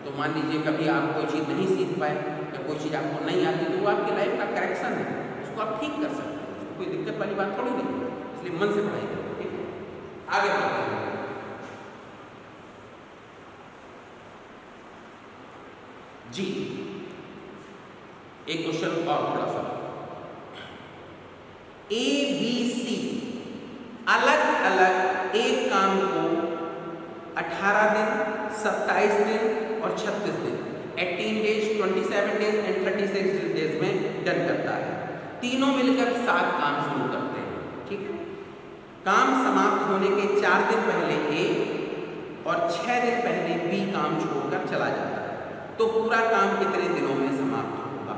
तो मान लीजिए कभी आप कोई चीज़ नहीं सीख पाए या कोई चीज़ आपको नहीं आती, तो वो आपकी लाइफ का करेक्शन है, उसको आप ठीक कर सकते हैं, उसको कोई दिक्कत वाली बात थोड़ी नहीं है। इसलिए मन से पढ़ाई करें। ठीक है, आगे बढ़ते हैं। जी, एक क्वेश्चन और थोड़ा सा, ए बी सी अलग अलग एक काम को 18 दिन, 27 दिन और 36 दिन, 18 डेज, 27 डेज एंड 36 डेज में डन करता है। तीनों मिलकर 7 काम शुरू करते हैं। ठीक है, काम समाप्त होने के 4 दिन पहले ए और 6 दिन पहले बी काम छोड़कर चला जाता है। तो पूरा काम कितने दिनों में समाप्त होगा?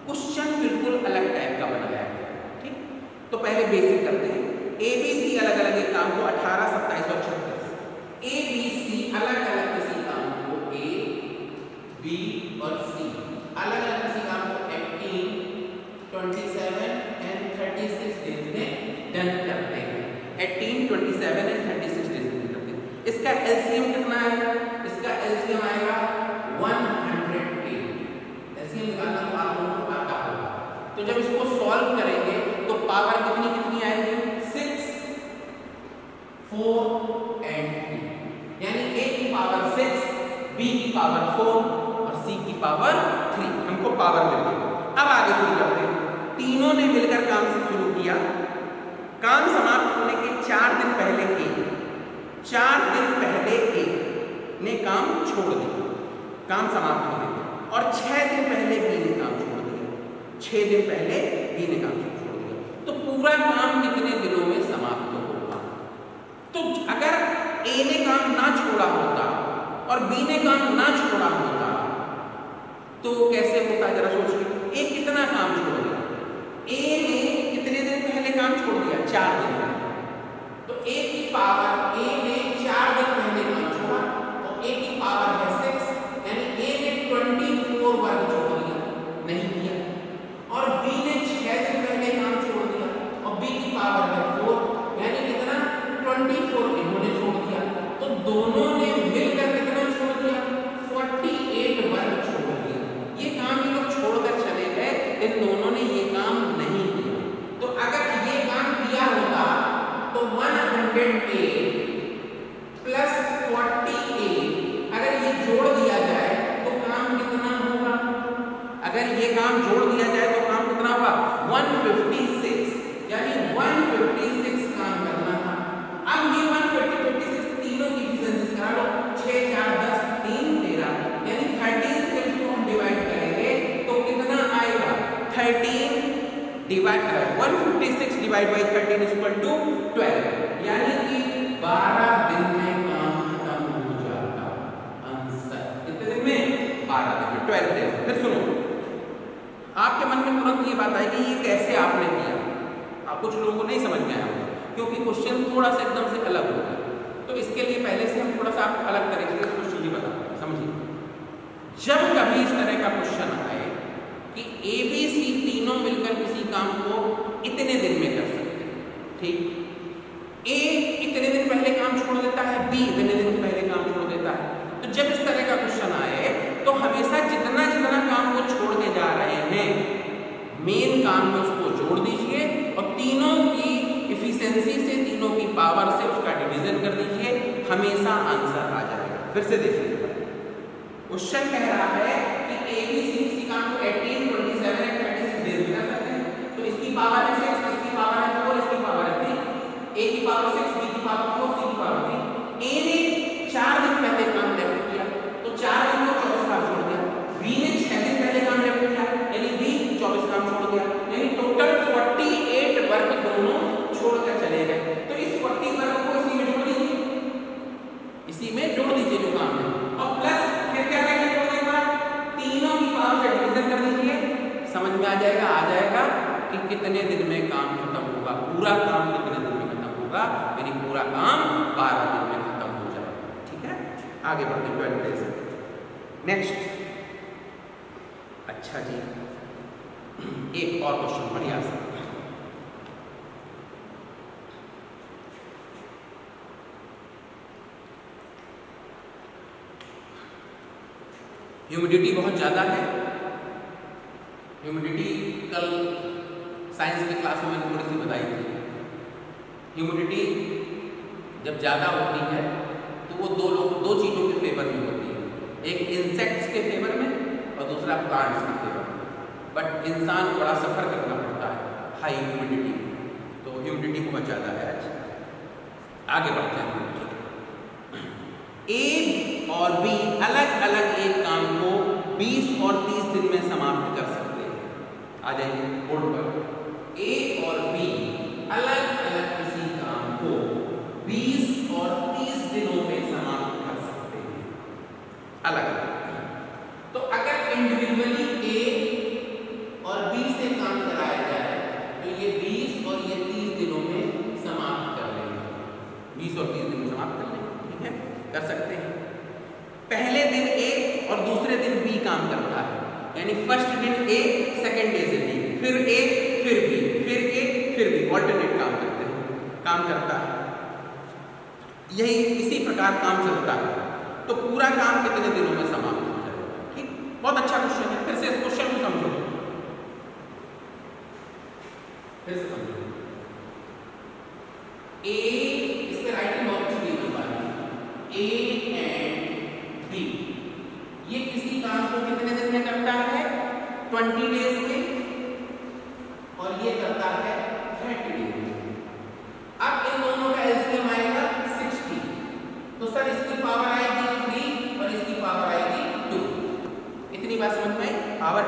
क्वेश्चन बिल्कुल अलग टाइप का बनाया है। ठीक, तो पहले बेसिक करते हैं। ए बी सी अलग अलग एक काम को 18, 27 और 36। ए बी सी अलग अलग किसी काम को, ए बी और सी अलग अलग किसी काम को 18, 27 एंड 36 डेज में डन करते हैं। 18, 27 एंड 36 डेज में करते हैं। इसका एलसीएम कितना है? इसका एलसीएम आएगा 108। एलसीएम निकालना तो आप लोगों को आता होगा। तो जब इसको सॉल्व करेंगे तो पावर कितनी कितनी आएगी? 6, 4 एंड 3, यानी ए की पावर 6, बी की पावर 4 और सी की पावर 3। हमको पावर मिल गई। अब आगे शुरू करते हैं। तीनों ने मिलकर काम शुरू किया। काम समाप्त होने के 4 दिन पहले ए ने काम छोड़ दिया, काम समाप्त होने के, और 6 दिन पहले बी ने काम छोड़ दिया, 6 दिन पहले बी ने काम छोड़ दिया। तो पूरा काम कितने दिनों में समाप्त होगा? तो अगर ए ने काम ना छोड़ा होता और बी ने काम ना छोड़ा होता तो कैसे 108 प्लस 48 अगर ये जोड़ दिया जाए तो काम कितना होगा? अगर ये काम जोड़ दिया जाए तो काम कितना होगा? 156, यानी 156 काम करना था। अब ये 156 तीनों की एफिशिएंसी करा लो, 6 4 10 3 13, यानी 13 से इसको हम डिवाइड करेंगे तो कितना आएगा? 13 divide 156 divide by 13 is equal to 12, यानी कि 12 दिन में काम खत्म हो जाता। आंसर कितने दिन में? 12 दिन में, 12 डेज। फिर सुनो, आपके मन में तुरंत ये बात आएगी ये कैसे आपने किया? आप कुछ लोगों को नहीं समझ में आया क्योंकि क्वेश्चन थोड़ा सा एकदम से अलग होता है, तो इसके लिए पहले से हम थोड़ा सा आपको अलग तरीके से क्वेश्चन ही बताते हैं, समझिए। जब कभी इस तरह का क्वेश्चन आए कि ए बी सी तीनों मिलकर किसी काम को इतने दिन में कर सकते हैं, ठीक, ए इतने दिन पहले काम छोड़ देता है, बी इतने दिन पहले काम छोड़ देता है, तो जब इस तरह का क्वेश्चन आए तो हमेशा जितना जितना काम वो छोड़ के जा रहे हैं मेन काम में उसको जोड़ दीजिए और तीनों की इफिशिएंसी से, तीनों की पावर से उसका डिवीजन कर दीजिए, हमेशा आंसर आ जाएगा। फिर से देखिए, क्वेश्चन कह रहा है कि ए बी सी किसी काम को 18 27 और 36 डेज में कर सकते हैं, तो इसकी पावर है 6, इसकी पावर है 4, इसकी पावर है 3, ए की पावर 6, बी की पावर 4, सी की पावर 3। ए ने 4 दिन पहले काम लेफ्ट किया तो 4 दिन को 24 काम छोड़ दिया, बी ने 6 दिन पहले काम लेफ्ट किया यानी बी 24 काम छोड़ दिया, यानी टोटल 48 वर्क दोनों छोड़कर चले गए। तो इस 40 वर्क को इसी में जोड़ दीजिए, इसी में जोड़ दीजिए जो काम है, और प्लस फिर क्या करेंगे? जोड़ने के बाद तीनों की पावर से डिवीजन कर दीजिए, समझ में आ जाएगा कि कितने दिन में काम खत्म होगा, पूरा काम कितने दिन में खत्म होगा, यानी पूरा काम 12 दिन में खत्म हो जाएगा। ठीक है, आगे बढ़ते हैं 12 डेज। नेक्स्ट, अच्छा जी, एक और क्वेश्चन बढ़िया सा, ह्यूमिडिटी बहुत ज़्यादा है। ह्यूमिडिटी कल साइंस की क्लास में मैंने थोड़ी सी बताई थी। ह्यूमिडिटी जब ज़्यादा होती है तो वो दो चीज़ों के फेवर में होती है, एक इंसेक्ट्स के फेवर में और दूसरा प्लांट्स के फेवर में। बट इंसान बड़ा सफ़र करना पड़ता है हाई ह्यूमिडिटी, तो ह्यूमिडिटी बहुत ज़्यादा है। आज आगे बढ़ते हैं। ए और बी अलग अलग एक काम को 20 और 30 दिन में समाप्त कर सकते हैं। आ जाइए बोर्ड पर, ए और बी अलग अलग किसी काम को 20 और 30 दिनों में समाप्त कर सकते हैं, अलग अलग। तो अगर इंडिविजुअली ए और बी से काम कराया जाए तो ये 20 और ये 30 दिनों में समाप्त कर लेंगे, 20 और 30 दिन में समाप्त कर लेंगे। ठीक है, कर सकते हैं। पहले दिन ए और दूसरे दिन बी काम करता है, यानी फर्स्ट दिन ए, सेकंड डे से बी, फिर ए फिर बी, फिर ए फिर बी, ऑल्टरनेट काम करते हैं, काम करता है। यही इसी प्रकार काम चलता है, तो पूरा काम कितने दिनों में समाप्त हो जाएगा। ठीक, बहुत अच्छा क्वेश्चन है। फिर से इस क्वेश्चन को समझो, फिर से समझो। ए, इसके राइटिंग बहुत अच्छी दी हुई है, ए एंड बी, ये किसी काम को कितने दिन में करता है? 20 डेज में, और ये करता है 30 डेज में। अब इन दोनों का एलसीएम आएगा 60, तो सर इसकी पावर आएगी 3 और इसकी पावर आएगी 2। इतनी बात समझ में आई? पावर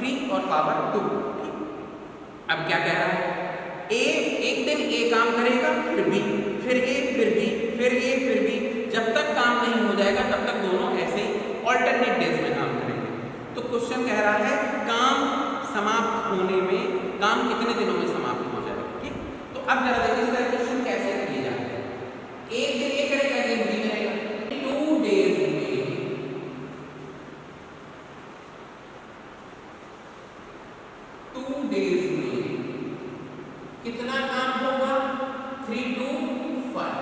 3 और पावर 2। अब क्या कह रहा है? ए एक दिन ए काम करेगा, फिर बी, फिर ए, फिर बी, फिर ए, फिर बी, जब तक काम नहीं हो जाएगा तब तक दोनों ऐसे ही ऑल्टरनेट डेज में काम करेंगे। तो क्वेश्चन कह रहा है काम समाप्त होने में, काम कितने दिनों में समाप्त हो जाएगा। ठीक, तो अब जरा देखिए इस तरह क्वेश्चन कैसे किए जाते हैं। एक दिन ए करेगा, एक दिन बी करेगा, 2 डेज में 2 डेज में कितना काम होगा? 3 2 5,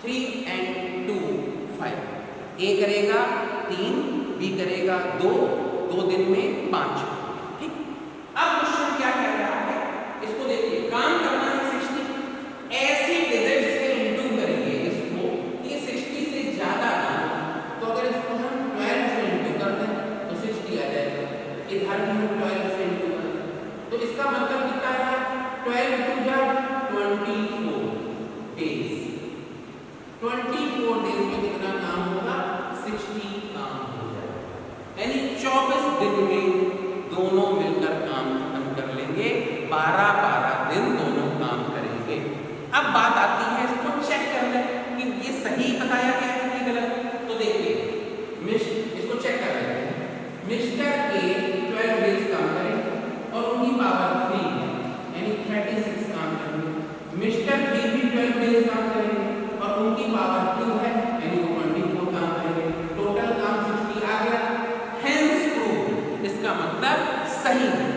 3 and 2 5। ए करेगा 3, बी करेगा 2, 2 दिन में 5। ठीक, अब क्वेश्चन क्या कह रहा है? इसको देखिए, काम करना है 60, ऐसी डिजिट्स दिन में दोनों मिलकर काम खत्म कर लेंगे, 12-12 दिन दोनों काम करेंगे। अब बात आती है इसको चेक कर लें कि ये सही बताया गया है कि गलत। तो देखिए इसको चेक कर लेते हैं। मिस्टर ए 12 डेज काम करेंगे और उनकी पावर 3 है, यानी 36 काम करेंगे। मिस्टर बी भी 12 डेज काम करेंगे और उनकी पावर 2 है, यानी वो 24 काम करेंगे। टोटल काम 60 आ गया। हेंस प्रूव, इसका मतलब सही है।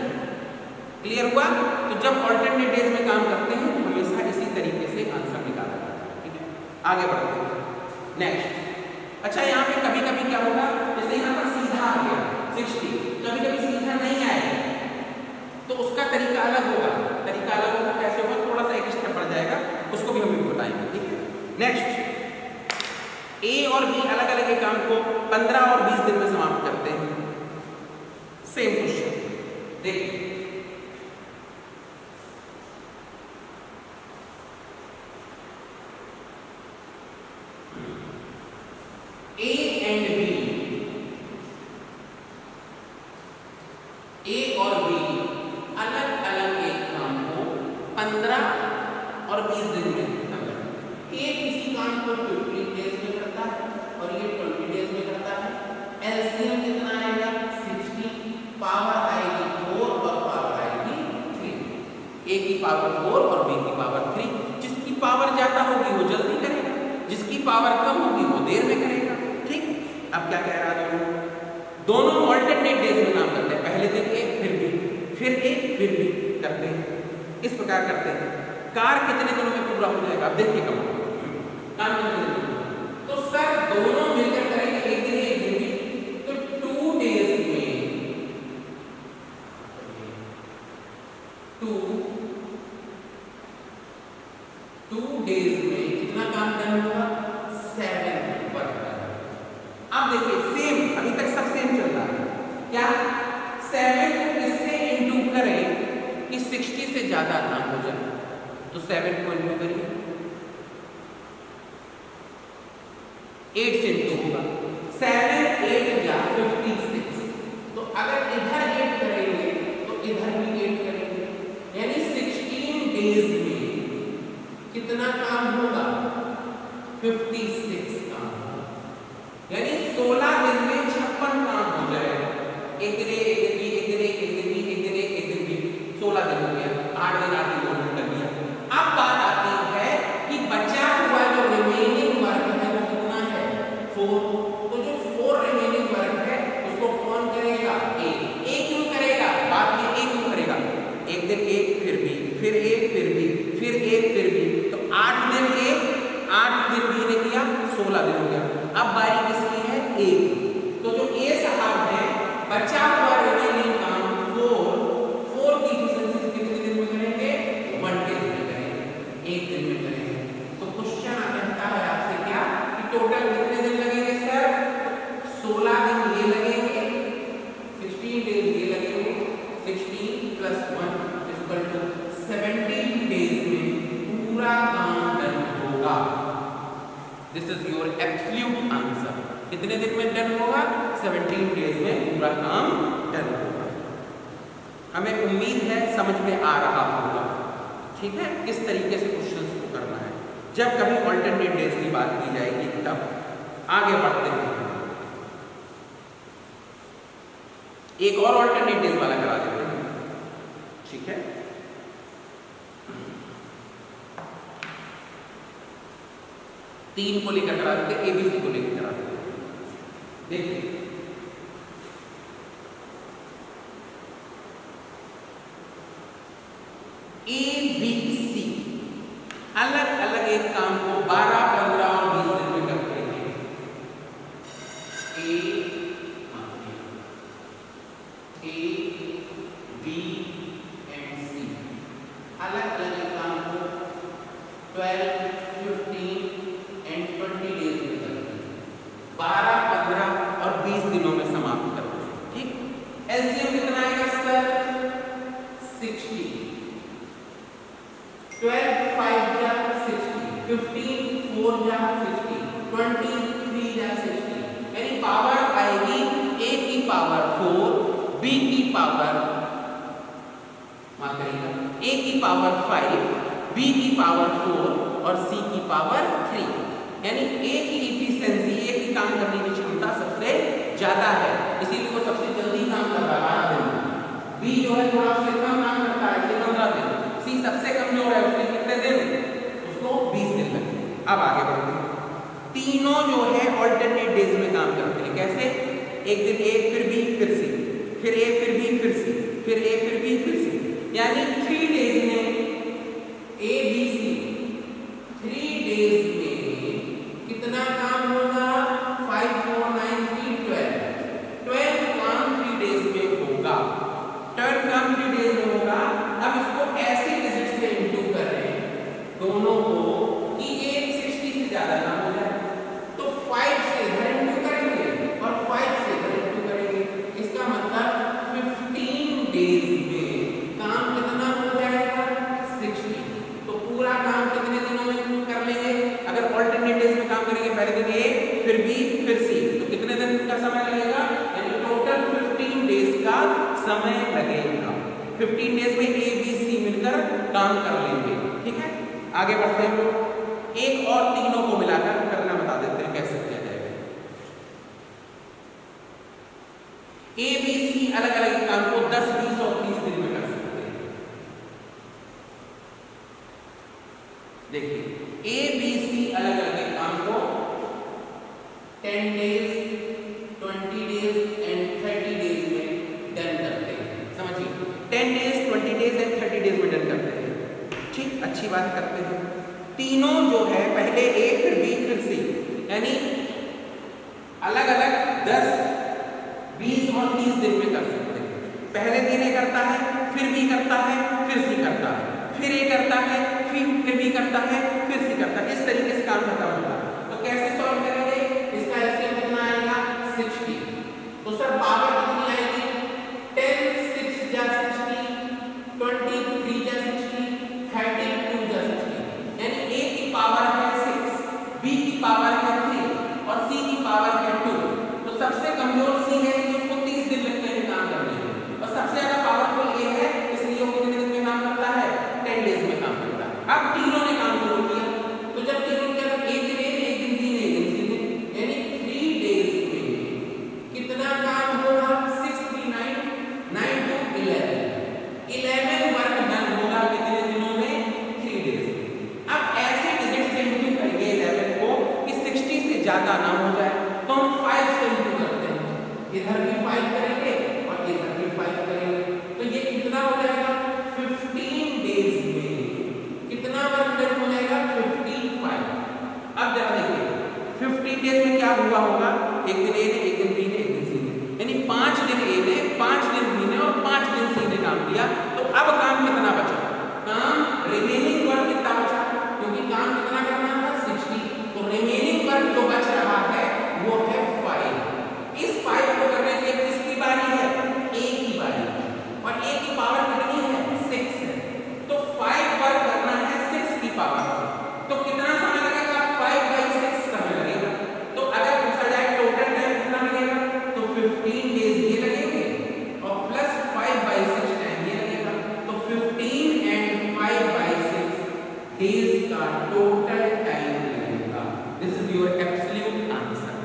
क्लियर हुआ? तो जब ऑल्टरनेट डेज में काम करते हैं तो हमेशा इसी तरीके से आंसर निकाला जाता है। ठीक है, आगे बढ़ते हैं। नेक्स्ट, अच्छा यहाँ पे कभी कभी क्या होगा, जैसे यहाँ पर सीधा आ गया 60, कभी कभी सीधा नहीं आएगा तो उसका तरीका अलग होगा। तरीका अलग होगा, कैसे होगा, थोड़ा सा एक स्टेप बढ़ जाएगा, उसको भी हम बताएंगे। ठीक है, नेक्स्ट, ए और बी अलग अलग काम को 15 और 20 दिन में समाप्त करते हैं। सेम क्वेश्चन देखिए, A and B, A और B अलग अलग एक काम को 15 और 20 दिन में खत्म करते हैं। एक किसी काम को 15 डेज में करता है और ये 20 डेज में करता है। एलसीएम कितना आएगा? 60, पावर आएगी 4 और पावर आएगी 3। A की पावर 4 और B की पावर 3। जिसकी पावर ज्यादा होगी वो जल्दी करेगा, जिसकी पावर कम होगी वो देर में करेगा। ठीक, अब क्या कह रहा है, दोनों ऑल्टरनेट डेज में काम करते हैं। पहले दिन एक, फिर भी, फिर एक, फिर भी करते हैं। इस प्रकार करते हैं। कार्य कितने दिनों में पूरा हो जाएगा? अब देखिए कब काम कितने दिनों में, तो सर दोनों मिलकर करेंगे एक दिन एक दिन भी, तो 2 डेज में 2 डेज में कितना काम करना होगा? 7 वर्क। अब देखिए सेम, अभी तक सब सेम चल रहा है। क्या 7 को किससे इंटू करें कि 60 से ज्यादा काम हो जाए? तो 7 को इंटू करिए, 8 से इंटू होगा। 7 8 या 56। तो अगर इधर 8 करेंगे तो इधर भी 8 करेंगे, यानी 16 डेज में कितना काम होगा? 56 काम होगा, यानी 16 दिन में 56 काम हो जाएगा। एक दिन एक दिन भी, एक दिन एक दिन भी, एक दिन एक दिन भी, 16 दिन हो गया। 8 दिन 8 दिन और कर दिया। अब बात आती है कि बचा हुआ जो रिमेनिंग वर्क है वो कितना है? 4। तो जो 4 रिमेनिंग वर्क है उसको कौन करेगा? ए क्यों करेगा? बाद में ए क्यों करेगा? एक दिन एक, फिर भी, फिर एक, फिर भी, फिर एक, फिर भी, तो 8 दिन एक, 8 दिन भी ने किया, 16 दिन हो गया। अब बारी किसकी है? ए। तो जो ए साहब है, बचा हुआ रिमेनिंग काम 4 की एफिशिएंसी कितने दिन में करेंगे? 1 डेज में करेंगे, एक दिन में करेंगे। तो क्वेश्चन कहता है आपसे क्या कि टोटल कितने दिन लगेंगे सर? 16 दिन ये लगेंगे, 16 डेज ये लगेंगे, 16 + 1 = 17 डेज में पूरा काम डन होगा। This is your absolute answer. कितने दिन में डन होगा? 17 डेज में पूरा काम डन होगा। हमें उम्मीद है समझ में आ रहा होगा। ठीक है, किस तरीके से क्वेश्चंस को करना है। जब कभी ऑल्टरनेट डेज की बात की जाएगी तब आगे बढ़ते हैं। एक और ऑल्टरनेट डेज वाला करा देते हैं। ठीक है, तीन को लेकर करा देते, एबीसी को लेकर करा देते। देखिए एबीसी अलग अलग एक काम को 12, 15 और 20 दिन में करते हैं। ए बी एंड सी अलग अलग काम को 12, 15 एंड 20 डेज में करते हैं। 12, 15 और 20 दिनों में समाप्त करते हैं। ठीक, एलसीएम कितना आएगा सर? 60। 12 5 जा 60, 15 4 जा 60, 20 3 जा 60, यानी पावर आएगी a की पावर 4 बी की पावर ए की पावर 5, बी की पावर 4 और सी की पावर 3, यानी ए की इफिशिएंसी, ए की काम करने की क्षमता सबसे ज्यादा है, इसीलिए वो सबसे जल्दी काम कर रहा है 8 दिन। बी जो है थोड़ा से कम काम करता है, 15 दिन। सी सबसे कमजोर है, उसके कितने दिन? उसको 20 दिन लगे। अब आगे बढ़ते हैं। तीनों जो है ऑल्टरनेट डेज में काम करते हैं। कैसे? एक दिन ए, फिर बी, फिर सी, फिर ए, फिर बी, फिर सी, फिर ए, फिर बी, फिर सी, यानी 3 डेज में ए बी सी, 3 डेज में कितना काम होगा? 5 4 9 3 12 काम 3 डेज में होगा। 12 काम 3 डेज में होगा। अब इसको ऐसे डिजिट से इंटू कर रहे हैं दोनों को कि ये 60 से ज्यादा ना हो जाए, तो 5 से इधर इंटू करेंगे और 5 से इधर इंटू करेंगे। इसका मतलब 15 डेज में काम कितना हो जाएगा? 60। तो पूरा काम कितने दिनों में कर लेंगे? अगर ऑल्टरनेट डेज में काम करेंगे, पहले दिन ए, फिर बी, फिर सी, तो कितने दिन का समय लगेगा? यानी टोटल 15 डेज का समय लगेगा। 15 डेज में ए बी सी मिलकर काम कर लेंगे। ठीक है, आगे बढ़ते हैं। एक और तीनों को मिलाकर करना बता देते हैं कैसे किया जाएगा। ए बी सी अलग अलग काम को 10 20 और 30 दिन में कर सकते हैं। देखिए ए बी सी अलग अलग काम को 10 डेज 20 डेज एंड 30 डेज में डन करते हैं। समझिए, 10 डेज 20 डेज एंड 30 डेज में डन करते हैं। ठीक, अच्छी बात करते हैं। तीनों जो है पहले ए, फिर बी, फिर सी, यानी अलग अलग 10 20 और 30 दिन में कर सकते हैं। पहले दिन ए करता है, फिर बी करता है, फिर सी करता है, फिर ए करता है, फिर बी करता है, फिर सी करता है। इस तरीके से काम खत्म होता है। तो कैसे सॉल्व करेंगे? इसका एलसीएम कितना आएगा? 60। तो सर पावर कितनी आएगी? 10 6 जा 60, 20 3 जा 60, 30 2 जा 60, यानी ए की पावर है 6, बी की पावर है 3 और सी की पावर है 2। तो सबसे कमजोर सी है, उसको 30 दिन लगते हैं काम करने में, और सबसे ज्यादा पावरफुल ए है, इसलिए वो कितने दिन में काम करता है? 10 डेज में काम करता है। अब तीनों ने काम शुरू किया, तो जब तीनों ने किया, एक दिन ए, एक दिन बी, एक दिन सी दिन, यानी 3 डेज में कितना काम होगा? 6 3 9 9 2 11 वर्क डन होगा कितने दिनों में? 3 डेज में। अब ऐसे डिजिट से इंटू करेंगे 11 को कि 60 से ज्यादा ना हो जाए, तो हम 5 से इंटू करते हैं। इधर भी 5 करेंगे और इधर भी 5 करेंगे, तो ये कितना हो जाएगा? 15 डेज में कितना वर्क डन हो जाएगा? 55। अब जरा देखिए 15 डेज में क्या हुआ होगा? एक दिन ए ने, एक दिन बी ने, एक दिन सी ने, यानी 5 दिन ए ने, 5 दिन बी ने और 5 दिन सी ने काम किया। तो अब काम कितना बचा? काम रिमेनिंग वर्क कितना बचा? क्योंकि काम कितना करना था? 60। तो रिमेनिंग वर्क जो बच रहा है वो है 5। इस 5 को करने के लिए किसकी बारी है? ए की बारी, और ए की पावर कितनी है? 6 है। तो 5 वर्क करना है 6 की पावर से, तो कितना समय लगेगा? 5/6 समय लगेगा। तो अगर पूछा जाए टोटल टाइम कितना लगेगा, तो 15 डेज ये लगेंगे और प्लस 5/6 टाइम ये लगेगा, तो 15 एंड 5/6 डेज का टोटल टाइम लगेगा। This is your absolute answer.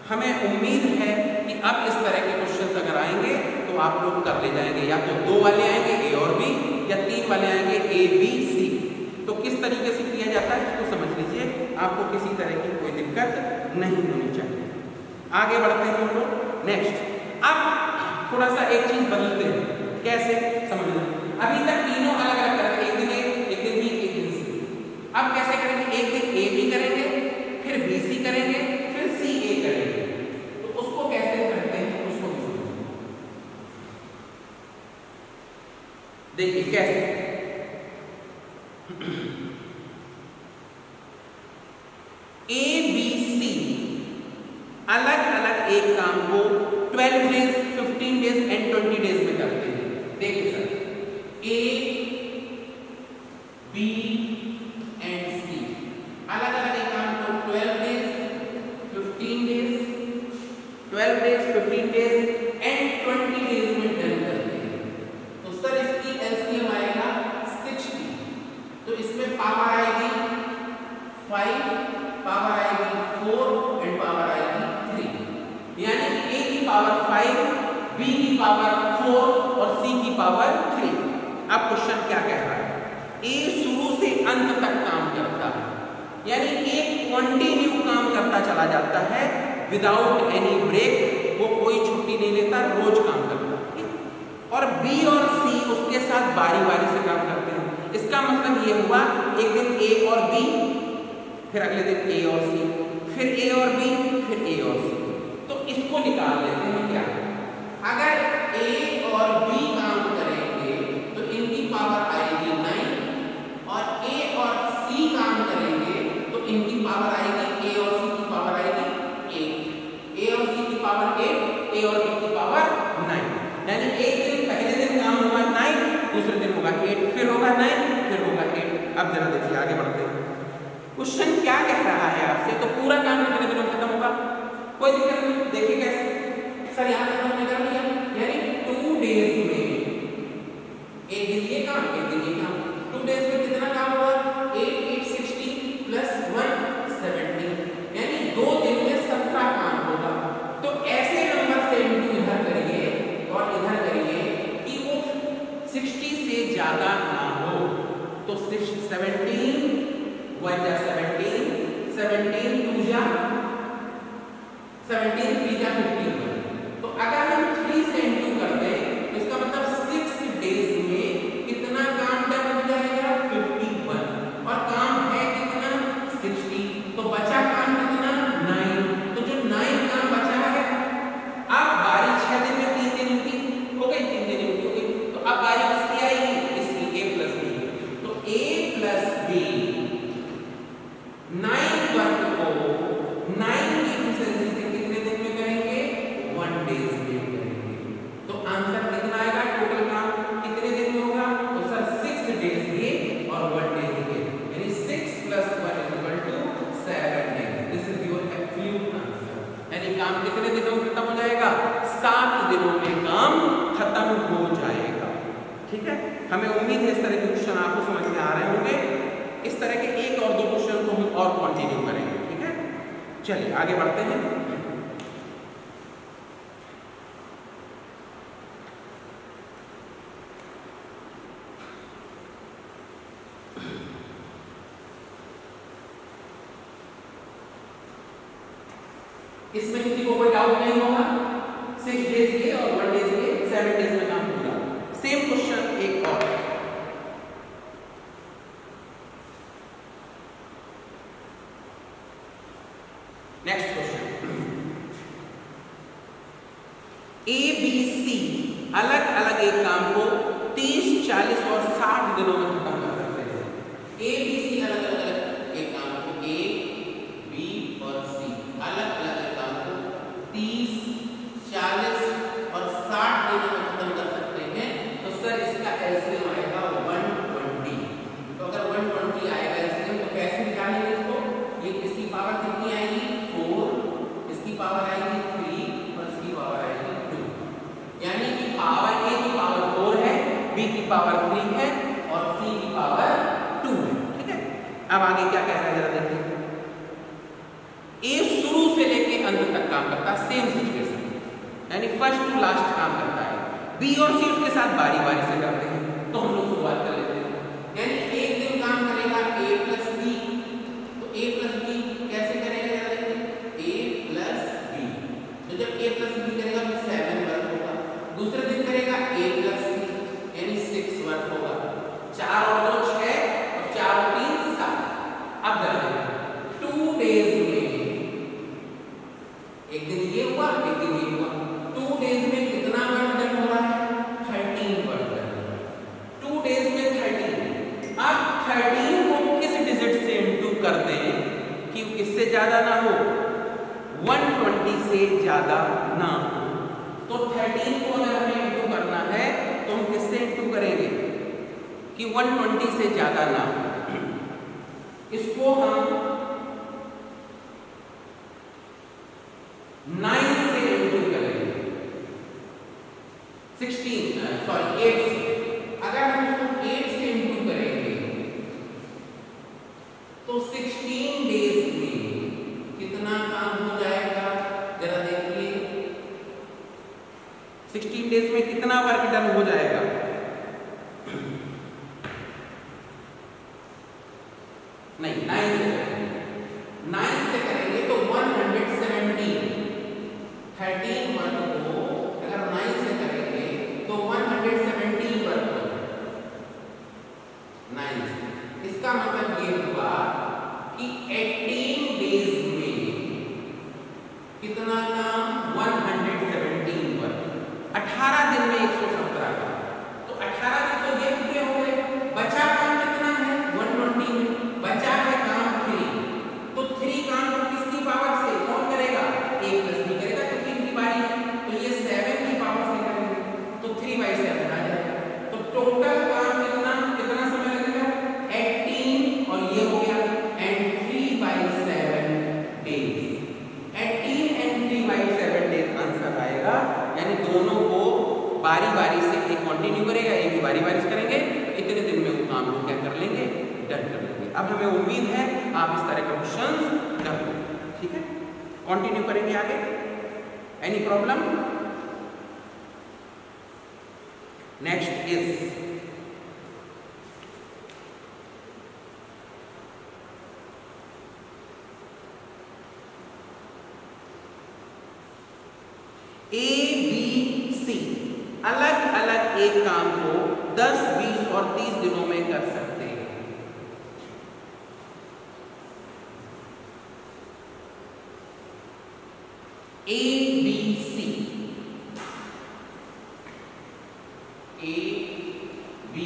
हमें उम्मीद है कि अब इस तरह के क्वेश्चंस अगर आएंगे तो आप लोग कर ले जाएंगे, या तो 2 वाले आएंगे ए और बी, या 3 वाले आएंगे ए बी सी। तो किस तरीके से किया जाता है इसको समझ लीजिए, आपको किसी तरह की कोई दिक्कत नहीं होनी चाहिए। आगे बढ़ते हैं हम लोग नेक्स्ट। अब थोड़ा सा एक चीज बदलते हैं, कैसे समझना। अभी तक तीनों अलग अलग तरह, एक दिन ए, एक दिन बी, एक दिन सी। अब कैसे करेंगे? एक दिन ए बी करेंगे, फिर बी सी करेंगे, फिर सी ए करेंगे। तो उसको कैसे करते हैं उसको भी समझिए। देखिए कैसे। ए बी सी अलग अलग एक काम को 12 डेज 15 डेज एंड 20 डेज में करते हैं। देखिए sir, A B and C अलग अलग एक काम को 12 days 15 days 12 days 15 days and 20 days में इसमें पावर आएगी 5, पावर आएगी 4 एंड पावर आएगी 3, यानी a की पावर 5, b की पावर 4 और c की पावर 3। अब क्वेश्चन क्या कह रहा है, a शुरू से अंत तक काम करता है, यानी एक कंटिन्यू काम करता चला जाता है विदाउट एनी ब्रेक, वो कोई छुट्टी नहीं लेता, रोज काम करता है। और b और c उसके साथ बारी बारी से काम करते हैं। इसका मतलब ये हुआ एक दिन a और b, फिर अगले दिन a और c, फिर a और b, फिर a और c। तो इसको निकाल लेते हैं क्या, अगर a और b काम करेंगे तो इनकी पावर आएगी 9, और a और c काम करेंगे तो इनकी पावर आएगी, a और c की पावर आएगी 8, a और c की पावर 8, a और b की पावर 9। यानी एक दिन पहले दिन काम होगा 9, दूसरे दिन होगा 8, फिर होगा 9, फिर होगा 8। अब जरा देखिए आगे बढ़ते हैं, क्वेश्चन क्या कह रहा है आपसे, तो पूरा काम कितने दिनों में खत्म होगा, कोई दिक्कत नहीं। देखिए कैसे सर, यहाँ तक हमने कर लिया, यानी 2 डेज में एक दिन ये काम, एक दिन ये काम, 2 डेज में कितना काम होगा, 8 8 60 प्लस 1 70, यानी 2 दिन में 17 काम होगा। तो ऐसे नंबर से इंटू इधर करिए और इधर करिए कि वो 60 से ज्यादा ना हो। तो 17 1 जा 17, 17 2 जा 17, 3 जा 51। तो अगर हम 3 से इंटू कर दें तो इसका मतलब 6 डेज में कितना काम डन हो जाएगा, 51, और काम है कितना 60, तो बचा काम कितना 9। तो जो 9 काम बचा है, अब बारी 6 दिन में 3 दिन की हो गई, 3 दिन की हो गई, तो अब बारी किसकी आएगी, इसकी, a प्लस b। तो a प्लस b 9 वर्क को 9 की एफिशिएंसी से कितने दिन में करेंगे, 1 डेज में करेंगे। तो आंसर कितना आएगा, टोटल काम कितने दिन में होगा, तो सर 6 डेज में और 1 डेज में, यानी 6 + 1 = 7 days. This is your absolute answer. यानी काम कितने दिनों में खत्म हो जाएगा, 7 दिनों में काम खत्म हो जाएगा। ठीक है, हमें उम्मीद है इस तरह के क्वेश्चन आपको समझ में आ रहे होंगे। इस तरह के 1 और 2 क्वेश्चन को हम और कंटिन्यू करेंगे। ठीक है, चलिए आगे बढ़ते हैं। इसमें किसी को कोई डाउट नहीं होगा, 6 डेज ये और 1 डेज ये, 7 डेज में काम पूरा। सेम क्वेश्चन एक और, next question, A B C अलग अलग एक काम को 30, 40 और 60 दिनों में खत्म कर सकते हैं। ए बी सी अलग अलग एक काम को, ए बी और सी अलग अलग एक काम को 30, 40 और 60 दिनों में खत्म कर सकते हैं। तो सर इसका एलसीएम आएगा 120। तो अगर 120 आएगा एलसीएम, तो कैसे निकालेंगे इसको, ये इसकी पावर कितनी आएगी, 4, इसकी पावर आएगी 3 और इसकी पावर आएगी 2, यानी कि पावर a की पावर 4 है, b की पावर 3 है और c की पावर 2 है। ठीक है, अब आगे क्या कह रहा है जरा देखिए, a शुरू से लेके अंत तक काम करता है, सेम सिचुएशन, यानी फर्स्ट टू लास्ट काम करता है। b और c उसके साथ बारी बारी से करते हैं। तो हम लोग शुरुआत कर लेते हैं, यानी एक दिन काम करेगा a प्लस b, तो a प्लस b कैसे करेंगे जरा देखिए, a प्लस b, तो जब a प्लस b करेगा तो 7 वर्क होगा। दूसरे दिन करेगा a प्लस c, यानी 6 वर्क होगा। 4 और 2 6 और 4 और 3 7। अब जरा 2 डेज में एक दिन ये हुआ, एक दिन ये हुआ, 2 डेज में कितना वर्क डन हो रहा है, 13 वर्क डन। 2 डेज में 13। अब 13 को किस डिजिट से इंटू करते हैं कि इससे ज्यादा ना हो, 120 से ज्यादा ना हो। तो 13 को अगर हमें इंटू करना है तो हम किससे इंटू करेंगे कि 120 से ज्यादा ना हो। इसको हम 9 से इंटू करेंगे, 8 से। अगर हम इसको 8 से इंटू करेंगे 16 डेज में कितना वर्क डन हो जाएगा? 9 से करेंगे तो 117। 13 वर्क को अगर 9 से करेंगे तो 117 वर्क हो जाएगा 9 से। इसका मतलब ये हुआ कि 18 डेज में कितना काम? 117 वर्क। 18 दिन में 117 का, तो 18 दिन तो ये पूरे हो गए। बचा काम कितना है? 120 में बचा है काम 3। तो 3 काम को किसकी पावर से कौन करेगा? 1 प्लस b करेगा, तो 3 की बारी है, तो ये 7 की पावर से करेंगे, तो 3/7 आ जाएगा। तो टोटल काम कितना समय लगेगा? 18 और ये हो गया and 3/7 days. 18 and 3/7 days answer आएगा। यानी दोनों को बारी बारी से एक कंटिन्यू करेगा, एक ही बारी बारी से करेंगे, इतने दिन में वो काम को क्या कर लेंगे? डन कर लेंगे। अब हमें उम्मीद है आप इस तरह का क्वेश्चन कर लेंगे। ठीक है, कंटिन्यू करेंगे आगे। Any problem? Next is ABC। अलग अलग एक काम को 10, 20 और 30 दिनों में कर सकते हैं। ABC, A, B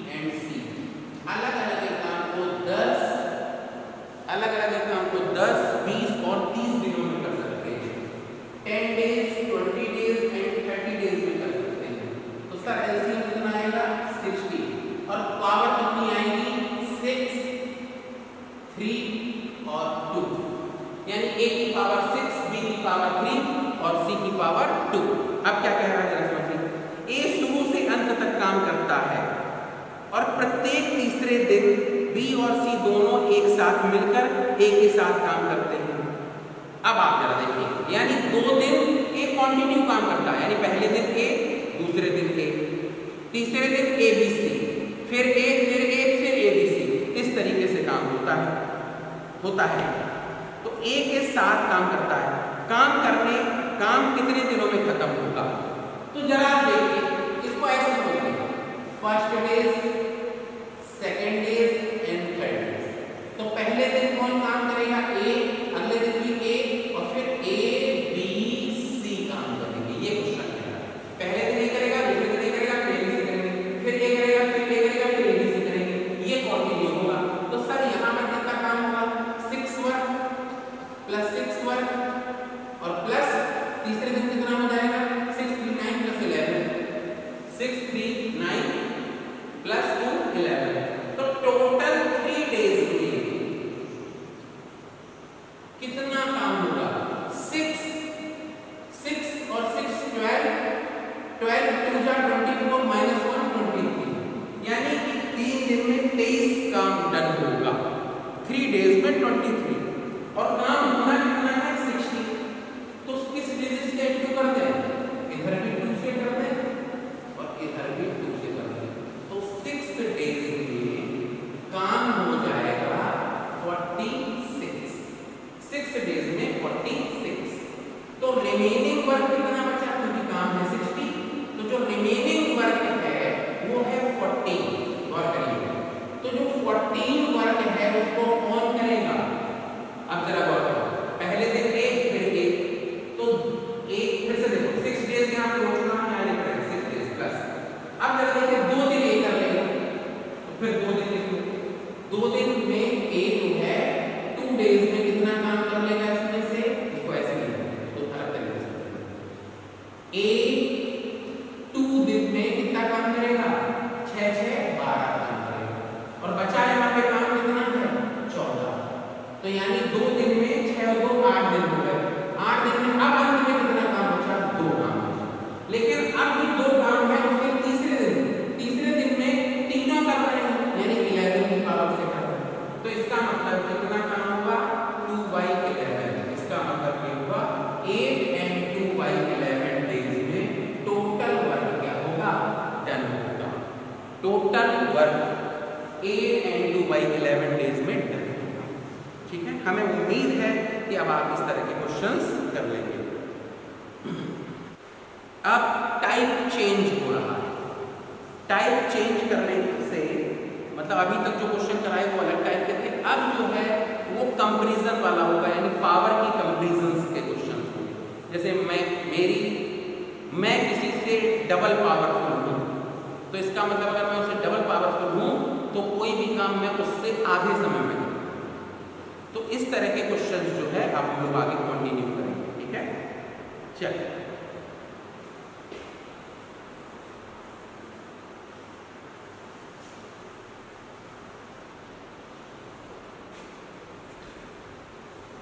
and C अलग अलग एक काम को 10, 20 और 30 दिनों में कर सकते हैं। 10 डेज, 20 डेज एंड 30 डेज में कर सकते हैं। तो सर एलसीएम कितना आएगा? 60 और पावर कितनी आएगी? 6, 3 और 2, यानी A की पावर 6, B की पावर 3 और C की पावर 2। अब क्या कह रहा है जरा समझिए। A शुरू से अंत तक काम करता है और प्रत्येक तीसरे दिन B और C दोनों एक साथ मिलकर A के साथ काम करते हैं। अब आप जरा देखिए, यानी 2 दिन A कंटिन्यू काम करता है, यानी पहले दिन A, दूसरे दिन A, तीसरे दिन ABC, फिर A, फिर A, फिर ABC। इस तरीके से काम होता है। तो A के साथ काम करता है। काम कितने दिनों में खत्म होगा? तो जरा आप देखिए, इसको ऐसे बोलते हैं first days, second days and third days. तो पहले दिन कौन काम करेगा? A, अगले दिन भी A और फिर A, B, C काम करेंगे। ये क्वेश्चन है। पहले दिन A करेगा, दूसरे दिन A करेगा, फिर A, B, C करेंगे, फिर A करेगा, फिर A करेगा, फिर A, B, C करेंगे। ये कंटिन्यू होगा। तो सर यहाँ पर कितना काम होगा? 6 वर्क प्लस 6 वर्क और प्लस तीसरे दिन कितना हो जाएगा? 6, 3, 9 प्लस 11, 6, 3, 9 प्लस 2, 11। तो टोटल 3 डेज में कितना काम होगा? 6 और 6 12, 12 2 जा 24 माइनस 1 23, यानी कि 3 दिन में 23 काम डन होगा। 3 डेज में 23 और काम होना कितना है? 60। तो किस डिजिट से इंटू करते हैं? इधर भी 2 से करते हैं और इधर भी 2 से करते हैं। तो 6 डेज में काम हो जाएगा 46। 6 डेज में 46। तो रिमेनिंग वर्क कितना बचा? क्योंकि काम है 60, तो जो रिमेनिंग वर्क है वो है 14। गौर करिए, तो जो 14 वर्क है उसको कौन करेगा? अब जरा गौर करो, total work 8 and 2 by 11 days में डन होगा। ठीक है, हमें उम्मीद है कि अब आप इस तरह के क्वेश्चंस कर लेंगे। अब टाइप चेंज हो रहा है। टाइप चेंज करने से मतलब अभी तक जो क्वेश्चन कराए वो अलग टाइप के थे, अब जो है वो कंपैरिजन वाला होगा, यानी पावर की कंपैरिजंस के क्वेश्चन होंगे। जैसे मैं किसी से डबल पावरफुल हूँ, तो इसका मतलब अगर मैं उससे डबल पावरफुल हूँ तो कोई भी काम मैं उससे आधे समय में करूँ। तो इस तरह के क्वेश्चन जो है अब हम लोग आगे कंटिन्यू करेंगे। ठीक है, चलिए।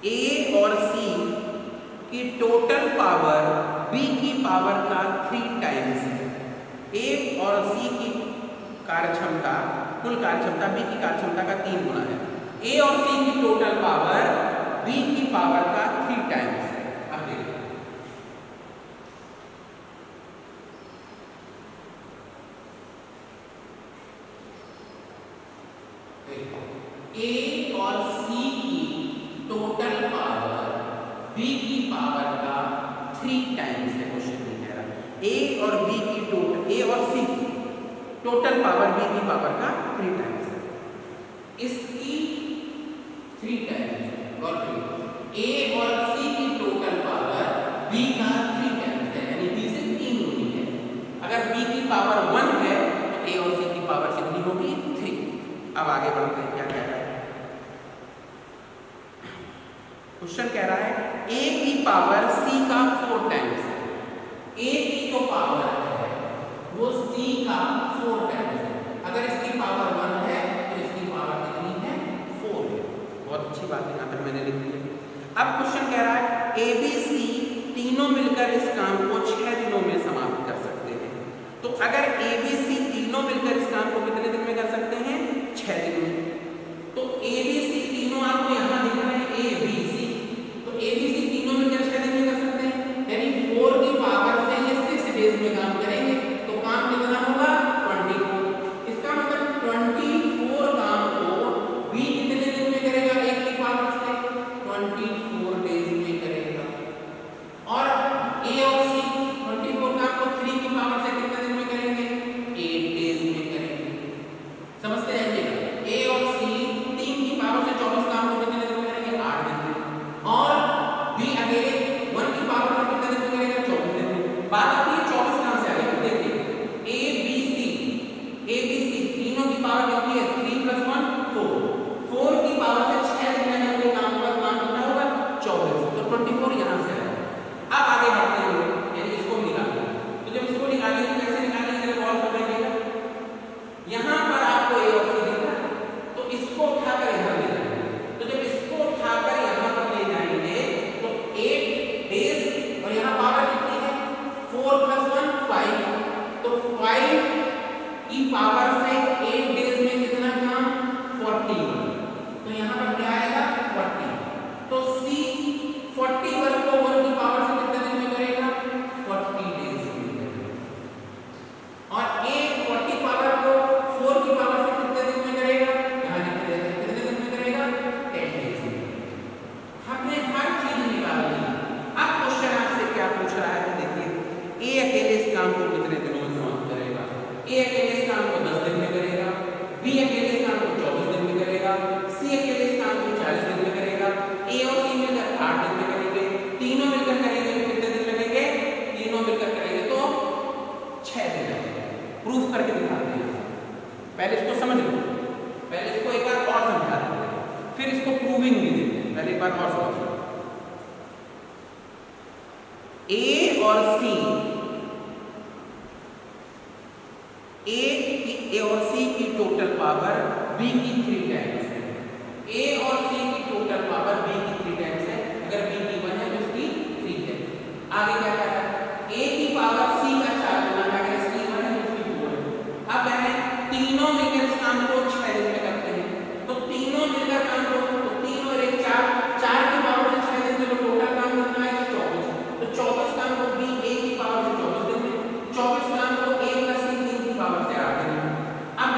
ए और सी की टोटल पावर बी की पावर का 3 टाइम्स है। ए और सी की कार्यक्षमता, कुल कार्यक्षमता बी की कार्यक्षमता का 3 गुना है। ए और सी की टोटल पावर बी की पावर का 3 टाइम्स है। अब देखिए, ए और सी की टोटल पावर बी की पावर का 3 टाइम्स है। क्वेश्चन में कह रहा है ए और बी की टोटल, ए और सी की टोटल पावर बी की पावर का 3 टाइम्स है। इसकी 3 टाइम्स और ए और सी की टोटल पावर बी का 3 टाइम्स है, यानी बी से 3 गुनी है। अगर बी की पावर 1 है तो ए और सी की पावर कितनी होगी? 3। अब आगे बढ़ते हैं, क्या कह रहा है क्वेश्चन। कह रहा है ए की पावर सी का 4 टाइम्स है। ए की जो पावर है वो सी का 4 टाइम्स है। अगर इसकी पावर 1 है तो इसकी पावर कितनी है? 4 है। बहुत अच्छी बात है, यहाँ पर मैंने लिख दिया। अब क्वेश्चन कह रहा है ए बी सी तीनों मिलकर इस काम को 6 दिनों में समाप्त कर सकते हैं। तो अगर ए बी सी तीनों मिलकर इस काम को कितने दिन में कर सकते हैं? 6 दिन में। तो ए बी सी तीनों आपको यहाँ दिख रहे हैं, ए बी सी, तो ए बी सी तीनों मिलकर 6 दिन में कर सकते हैं, यानी 4 की पावर से ये 6 डेज में काम करेंगे। तो काम कितना होगा? 24। इसका मतलब 24 काम को बी कितने दिन में करेगा? 1 की पावर से 24 डेज में करेगा। और ए और सी 24 काम को 3 की पावर से कितने दिन में करेंगे? 8 डेज में करेंगे। समझते हैं जी? ए और सी 3 की पावर से 24 काम को कितने दिन में करेंगे? 8 दिन में। और बी अकेले 1 की पावर से कितने दिन में करेगा? 24 दिन में। बात आती है 24 कहां से आ गया? देखिए ए बी सी तीनों की पावर कितनी है? 3 + 1 4। 4 की पावर से 6 दिन में कोई काम होगा, काम कितना होगा? 24। तो 24 यहां से आया। अब आगे बढ़ते हैं हम लोग, यानी इसको निकालेंगे। तो जब इसको निकालेंगे तो कैसे निकालेंगे? जब सॉल्व करेंगे यहां पर आपको ए और सी दिख रहा है, तो इसको उठाकर यहां ले जाएंगे। तो जब इसको उठाकर यहां पर ले जाएंगे तो 8 डेज, और यहां पावर कितनी है? 4 + 1 5। तो 5 की पावर से 8 डेज में कितना काम? 40। तो यहां पर क्या आएगा? 40। तो सी 40 वर्ग को 1 की पावर से कितने दिन में करेगा? 40 डेज में करेगा। और ए 40 पावर को 4 की पावर से कितने दिन में करेगा? यहां लिख देते हैं, कितने दिन में करेगा? 10 डेज में। हमने हर चीज निकाल ली। अब क्वेश्चन आपसे क्या पूछ रहा है? देखिए ए अकेले इस काम को कितने दिनों में समाप्त करेगा? ए अकेले इस काम को 10 दिन में करेगा, बी अकेले इस काम को 24 दिन में करेगा, सी अकेले इस काम को 40 दिन में करेगा, ए और सी मिलकर 8 दिन में करेंगे, तीनों मिलकर करेंगे तो कितने दिन लगेंगे? तीनों मिलकर करेंगे तो 6 दिन लगेंगे। प्रूफ करके दिखाते हैं। पहले इसको समझ लो, पहले इसको एक बार और समझा देते हैं, फिर इसको प्रूविंग भी देते हैं। पहले एक बार और समझ लो। ए और सी, ए और सी की टोटल पावर बी की 3 टाइम्स है। ए और सी की टोटल पावर बी की 3 टाइम्स है। अगर बी की 1 है तो इसकी 3 है। आगे क्या कर रहा है? ए की पावर सी का 4 गुना है, अगर इसकी 1 है तो इसकी 4 है। अब मैं तीनों मिलकर इस काम को 6 दिन में करते हैं। तो तीनों मिलकर काम को, तो 3 और 1 4, 4 की पावर से 6 दिन में तो टोटल काम कितना है? 24। तो 24 काम को बी ए की पावर से 24 दिन में, 24 काम को ए + सी 3 की पावर से 8 दिन में। अब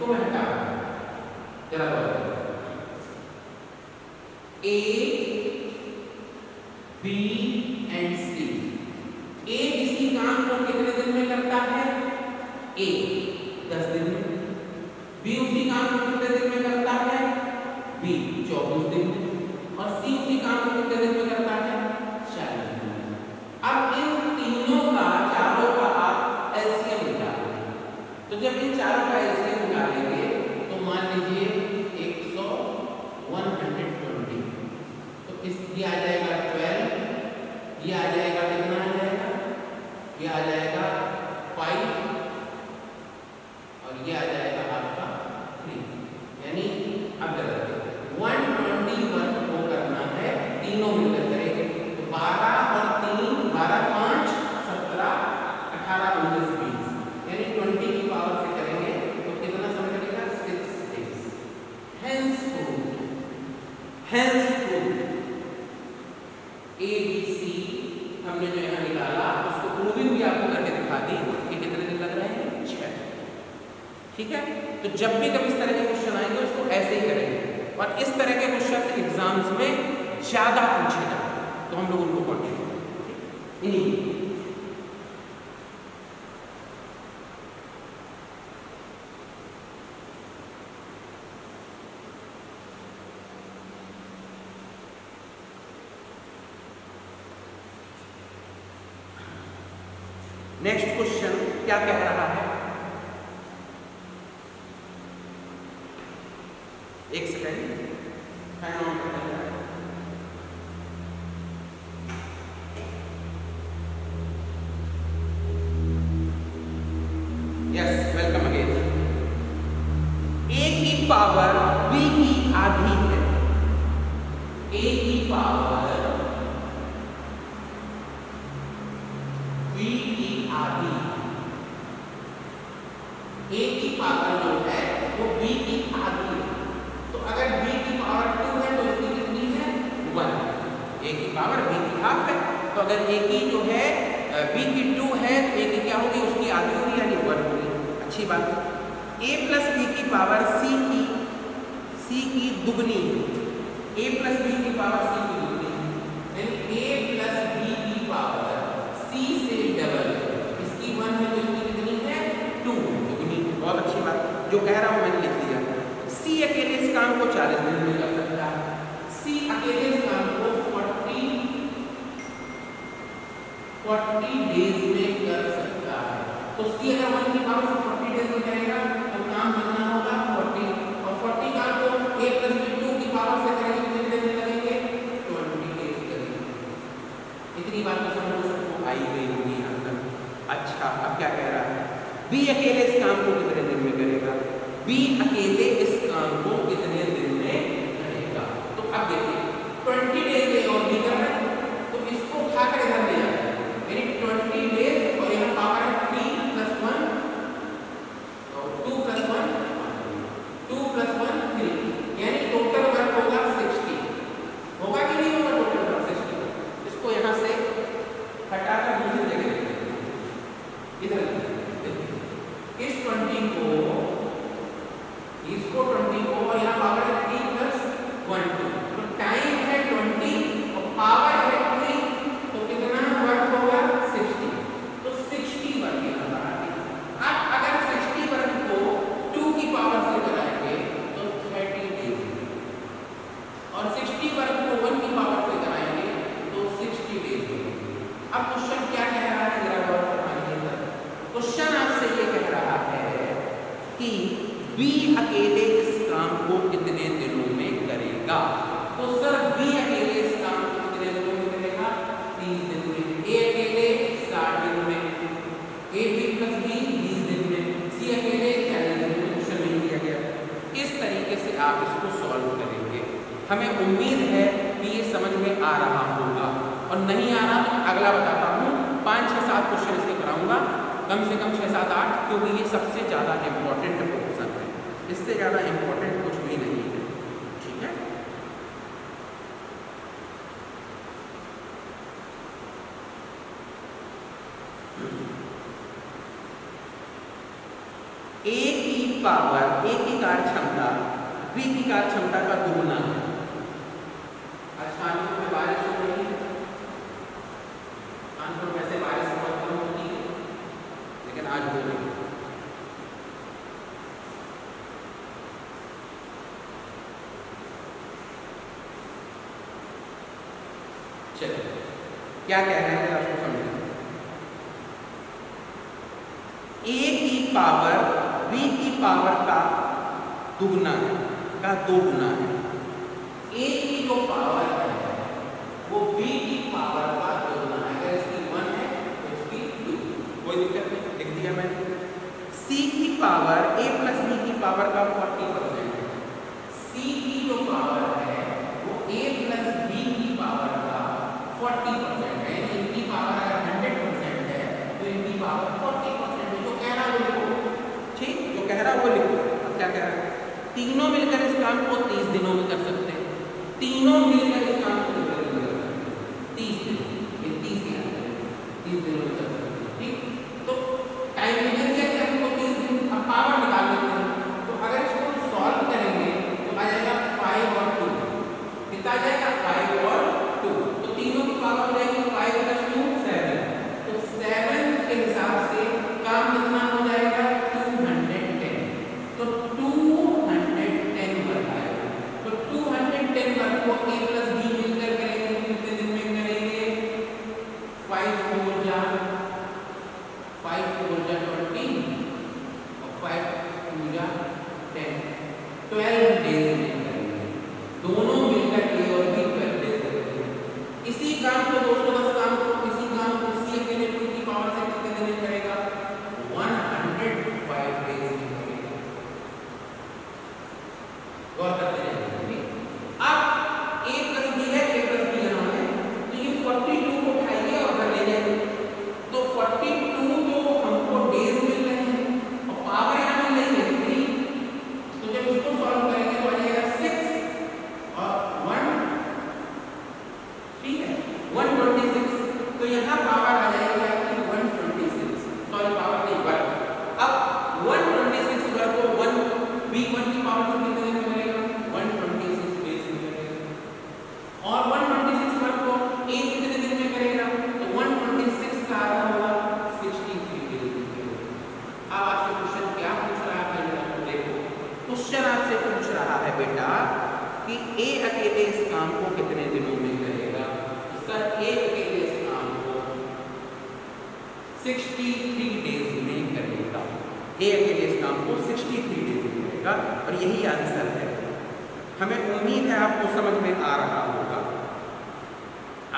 इसको मैं हटा जरा ए बी एंड सी। ए इसी काम को कितने दिन में करता है? ए 10 दिन में। बी उसी काम को कितने दिन में करता है? बी 24 दिन में। और सी उसी काम को कितने दिन में करता है? 40 दिन में। अब इन तीनों का, चारों का आप एलसीएम निकालेंगे। तो जब इन चारों का एलसीएम निकालेंगे तो मान लीजिए 100 120, तो इस ये आ जाएगा 12, ये आ जाएगा कितना आ जाएगा? ये आ जाएगा 5 और ये आ जाएगा आपका 3। यानी अब जरा 121 को करना है, तीनों मिलकर करेंगे तो 12 और 3 12 5 17 18 19 20, यानी 20 की पावर से करेंगे तो कितना समय लगेगा? 6 days। henceforth ABC हमने जो यहाँ निकाला उसको प्रूविंग भी आपको करके दिखा दी कि कितने दिन लग रहे हैं? 6। ठीक है, तो जब भी कभी इस तरह के क्वेश्चन आएंगे उसको ऐसे ही करेंगे, और इस तरह के क्वेश्चन एग्जाम्स में ज्यादा पूछे जाते हैं, तो हम लोग उनको कंटिन्यू करेंगे। नेक्स्ट क्वेश्चन क्या कह रहा है? एक सेकेंड, फैन ऑन कर रहा है। Yes, welcome again. ए की पावर बी की आधी है। ए की पावर बी की आधी। ए की पावर जो है वो बी की आधी है। तो अगर बी की पावर 2 है तो इसकी कितनी है? 1। ए की पावर बी की हाफ है, तो अगर ए की जो है बी की 2 है तो ए की क्या होगी? उसकी आधी होगी, यानी 1 होगी। अच्छी बात है। ए प्लस बी की पावर सी की दुगनी है। ए प्लस बी की पावर सी की दुगनी है, यानी ए प्लस बी की पावर सी से डबल। इसकी 1 है तो इसकी कितनी है? 2 दुगनी। बहुत अच्छी बात, जो कह रहा हूं मैंने लिख दिया। सी अकेले इस काम को 40 दिन में कर सकता है। सी अकेले इस काम को 40 डेज में कर सकता है। तो सी अगर 1 की पावर से 40 डेज में करेगा तो काम कितना होगा? 40, और 40 काम को a प्लस b 2 की पावर से करेंगे तो कितने दिन लगेंगे? 20 डेज करेंगे। इतनी बात तो समझ सबको आई गई होगी यहाँ तक। अच्छा, अब क्या कह रहा है? बी अकेले इस काम को कितने दिन में करेगा? बी अकेले इस काम को कितने दिन में करेगा? तो अब देखिए 20 डेज में और बी कर रहा है तो इसको उठाकर इधर ले जाए, यानी 20 डेज और यहाँ पावर है 3 + 1 और 2 + 1 2 + 1 3, यानी टोटल वर्क होगा 60। होगा कि नहीं होगा टोटल वर्क 60? इसको यहाँ से हटाकर दूसरी जगह इधर इस 20 को, इसको 20 को, और यहाँ पावर है 3 + 1 2, तो टाइम है 20 और पावर है 3, तो कितना वर्क होगा? 60। तो 60 वर्क यहाँ पर आ गया। अब अगर 60 वर्क को 2 की पावर से कराएंगे तो 30 डेज, और 60 वर्क को 1 की पावर से कराएंगे तो 60 डेज। अब क्वेश्चन क्या कह रहा है? जरा गौर फरमाइएगा। क्वेश्चन आपसे ये कह रहा है कि बी अकेले इस काम को कितने दिनों में करेगा? तो सर बी अकेले इस काम को कितने दिनों में करेगा? 30 दिन में। ए अकेले 60 दिन में, ए बी प्लस बी 20 दिन में, सी अकेले 40 दिन में। क्वेश्चन नहीं दिया गया। इस तरीके से आप इसको सॉल्व करेंगे। हमें उम्मीद है कि ये समझ में आ रहा होगा, और नहीं आ रहा तो अगला बताता हूँ। 5 6 7 क्वेश्चन इसके कराऊंगा, कम से कम 6 7 8, क्योंकि ये सबसे ज़्यादा इम्पोर्टेंट क्वेश्चन है। इससे ज़्यादा इम्पोर्टेंट कुछ भी नहीं है। ठीक है, ए की पावर ए की कार्य क्षमता बी की कार्य क्षमता का दुगुना है। आज कानपुर में बारिश हो रही है, कानपुर में से बारिश बहुत कम होती है, लेकिन आज हो रही है। चलिए क्या कह रहे हैं आपको समझें। ए की पावर बी की पावर का दुगुना है, का दो गुना है। ए की जो पावर है वो बी की पावर का दो गुना है। अगर इसकी 1 है तो इसकी 2, कोई दिक्कत नहीं, लिख दिया मैंने। सी की पावर ए प्लस बी की पावर का 40% है। सी की जो पावर है वो ए प्लस बी की पावर का 40% है। इनकी पावर अगर 100% है तो इनकी पावर 40% है। जो कह रहा है वो लिखो, ठीक, जो कह रहा है वो लिखो। अब क्या कह रहा है, तीनों मिलकर इस काम को 30 दिनों में कर सकते हैं। तीनों मिलकर इस काम को कितने दिन में कर सकते हैं? 30 दिन। ये 30 दिनों में कर सकते हैं, ठीक। तो टाइम मिल गया कि हमको 30 दिन। अब पावर निकाल लेते हैं। तो अगर इसको सॉल्व करेंगे तो आ जाएगा 5 और 2, कितना आ जाएगा 5 और 2। तो तीनों की पावर हो जाएगी 5 + 2 7। तो 7 के हिसाब से काम कितना हो जाएगा 210। तो 210 वर्ग आएगा। तो 210 वर्ग को ए प्लस बी मिलकर करेंगे तो कितने दिन में करेंगे? 5 4 जा 20 और 5 2 जा 10, 12 डेज में करेंगे। दोनों मिलकर ए और बी 12 डेज करेंगे। इसी काम को दोस्तों 10 काम को इसी काम को सी अकेले 2 की पावर से कितने दिन में करेगा? 105 डेज में करेगा। गौर करते रहेंगे। अब a प्लस b है, a प्लस b यहाँ है, तो ये 42 को उठाइए और कर ले जाइए। तो 42 तो हमको डेज मिल रहे हैं और पावर यहाँ मिल रही है 3। तो जब इसको सॉल्व करेंगे तो आ जाएगा 6 और 1, ठीक है 126। तो यहाँ पावर आ जाएगी आपकी 126, सॉरी पावर नहीं वर्ग। अब 126 वर्ग को 1 b1 की पावर से कितने दिन में करेगा? 126 डेज में करेगा। और 126 वर्ग को a कितने दिन में करेगा? तो 126 का आधा होगा 63 डेज में करेगा। अब आपसे क्वेश्चन क्या पूछ रहा है? देखो क्वेश्चन आपसे पूछ रहा है बेटा कि a अकेले इस काम को कितने दिनों में करेगा? सर a अकेले इस काम को 63 डेज में करेगा। a अकेले इस काम को 63 डेज में करेगा और यही आंसर है। हमें उम्मीद है आपको समझ में आ रहा होगा।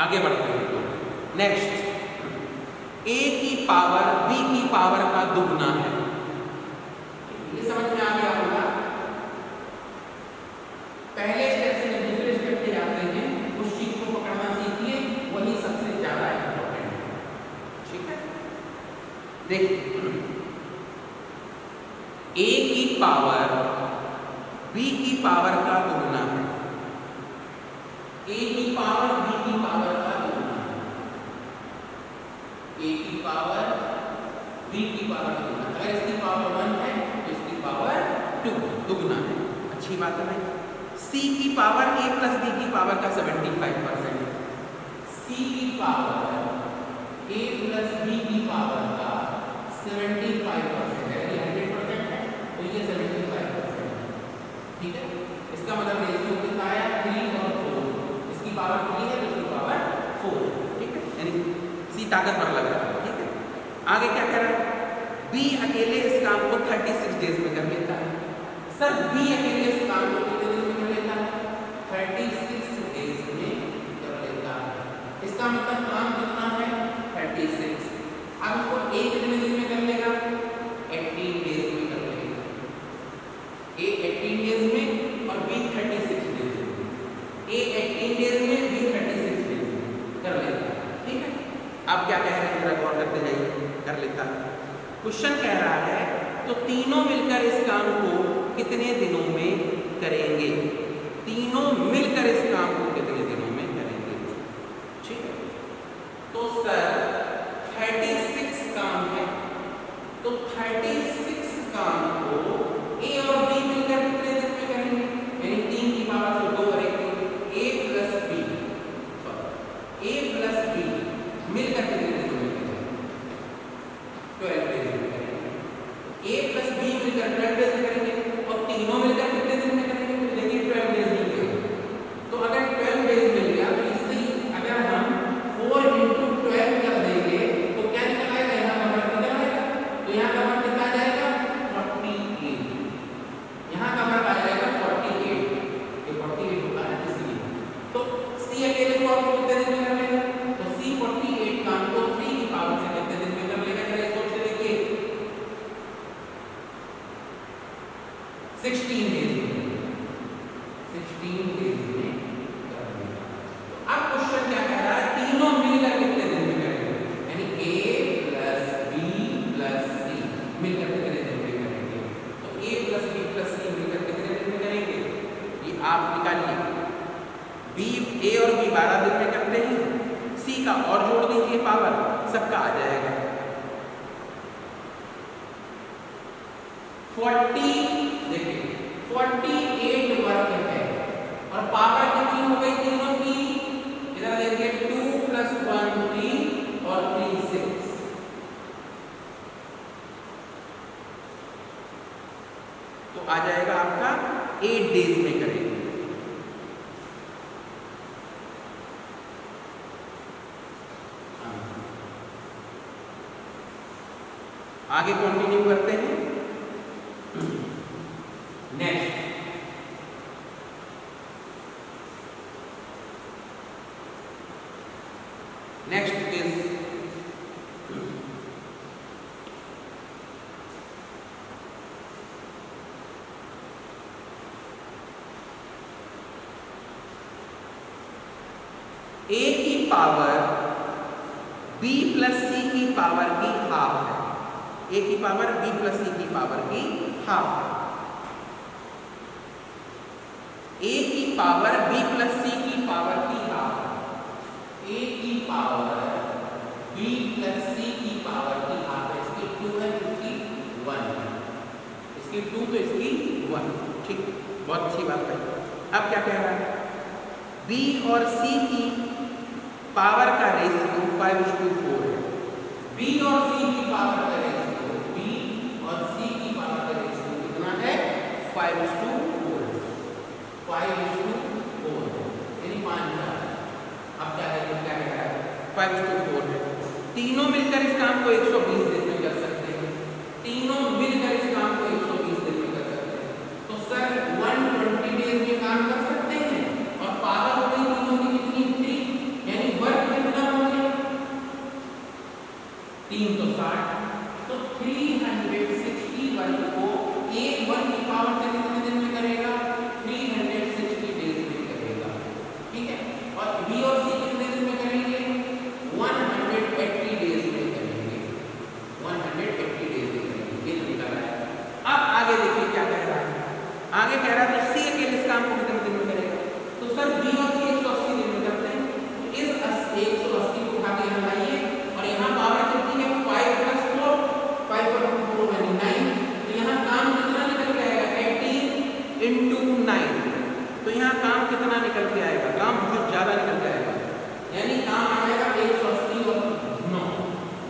आगे बढ़ते हैं। नेक्स्ट, a की पावर b की पावर का दुगना है। ये समझ में आ गया होगा। पहले स्टेप से दूसरे स्टेप पे जाते हैं, उस चीज को पकड़ना सीखिए, वही सबसे ज्यादा इंपॉर्टेंट है, ठीक है। देखिए a की पावर b की पावर का दुगना है। a की पावर b की पावर का दुगना है। a की पावर b की पावर का दुगना। अगर इसकी पावर 1 है तो इसकी पावर 2 दुगना है। अच्छी बात है भाई। c की पावर a प्लस b की पावर का 75% है। c की पावर a प्लस b की पावर का 75% है। यदि 100% है तो ये 75% है, ठीक है। इसका मतलब रेशियो कितना आया? 3 और 4। इसकी पावर 3 है तो इसकी पावर 4, ठीक है। यानी c ताकतवर लग रहा है, ठीक है। आगे क्या कह रहा है? b अकेले इस काम को 36 डेज में कर लेता है। सर b अकेले इस काम को कितने दिन में कर लेता है? 36 डेज में कर लेता है। इसका मतलब काम कितना है? 36। अब इसको a कितने दिन में कर लेगा? 18 डेज में कर लेगा। a 18 डेज में और b 36 डेज में। a 18 डेज में, b 36 डेज में कर लेगा, ठीक है। अब क्या कह रहे हैं जरा गौर करते जाइए। कर लेता है। क्वेश्चन कह रहा है तो तीनों मिलकर इस काम को कितने दिनों में करेंगे? तीनों मिलकर इस काम को कितने दिनों में करेंगे, ठीक है। तो सर 36 काम है, तो 36 काम को 16 डेज में, 16 डेज में कर देगा। अब क्वेश्चन क्या कह रहा है, तीनों मिलकर कितने दिन में करेंगे, यानी A plus B plus C मिलकर कितने दिन में करेंगे। तो A plus B plus C मिलकर कितने दिन में करेंगे, ये आप निकालिए। A और B 12 दिन में करते हैं, C का और जोड़ दीजिए पावर, सबका आ जाएगा 40। देखिए 48 वर्ग है और पावर कितनी हो गई तीनों की, इधर देखिए 2 प्लस 1 3 और 3 6, तो आ जाएगा आपका 8 डेज में करेंगे। आगे कंटिन्यू करते हैं। नेक्स्ट इज A की पावर B प्लस C की पावर की हाफ है। A की पावर B प्लस C की पावर की हाफ है। A की पावर B प्लस C की पावर की हाफ है। A की पावर B प्लस C की पावर की हाफ है। इसकी 2 है, इसकी 1 है। इसकी 2 तो इसकी 1, ठीक, बहुत अच्छी बात है। अब क्या कह रहा है, B और C की पावर का रेशियो 5:4 है। B और C की पावर का रेशियो, B और C की पावर का रेशियो कितना है, 5:4 है। 5:4 यानी 5 है। अब क्या है, क्या कह रहा है, 5:4 है। तीनों मिलकर इस काम को 120 दिन में कर सकते हैं। तीनों मिलकर इस काम को 120 दिन में कर सकते हैं। तो सर 120 डेज में काम कर सकते हैं और पावर हो गई तीनों की कितनी, 3, यानी वर्क कितना हो गया 360। तो 360 वर्क को एक वर्क की पावर से कितने दिन में करेगा, 360 डेज में करेगा, ठीक है। और B और C कितने दिन में करेंगे, 180 डेज में करेंगे, 180 डेज में करेंगे, ये तो निकल रहा है। अब आगे देखिए क्या कह रहा है, आगे कह रहा है तो C अकेले इस काम को कितने दिन में करेगा। तो सर B और C 180 दिन में करते हैं, तो इस 180 को उठा के यहाँ लाइए और यहाँ पावर कितनी है, 5 प्लस 4, 5 और 4 यानी 9। तो यहाँ काम कितना निकल के आएगा, 18 into 9। तो यहाँ काम कितना निकल के आएगा, काम बहुत ज्यादा निकल के आएगा, यानी काम आ जाएगा 180 और 9,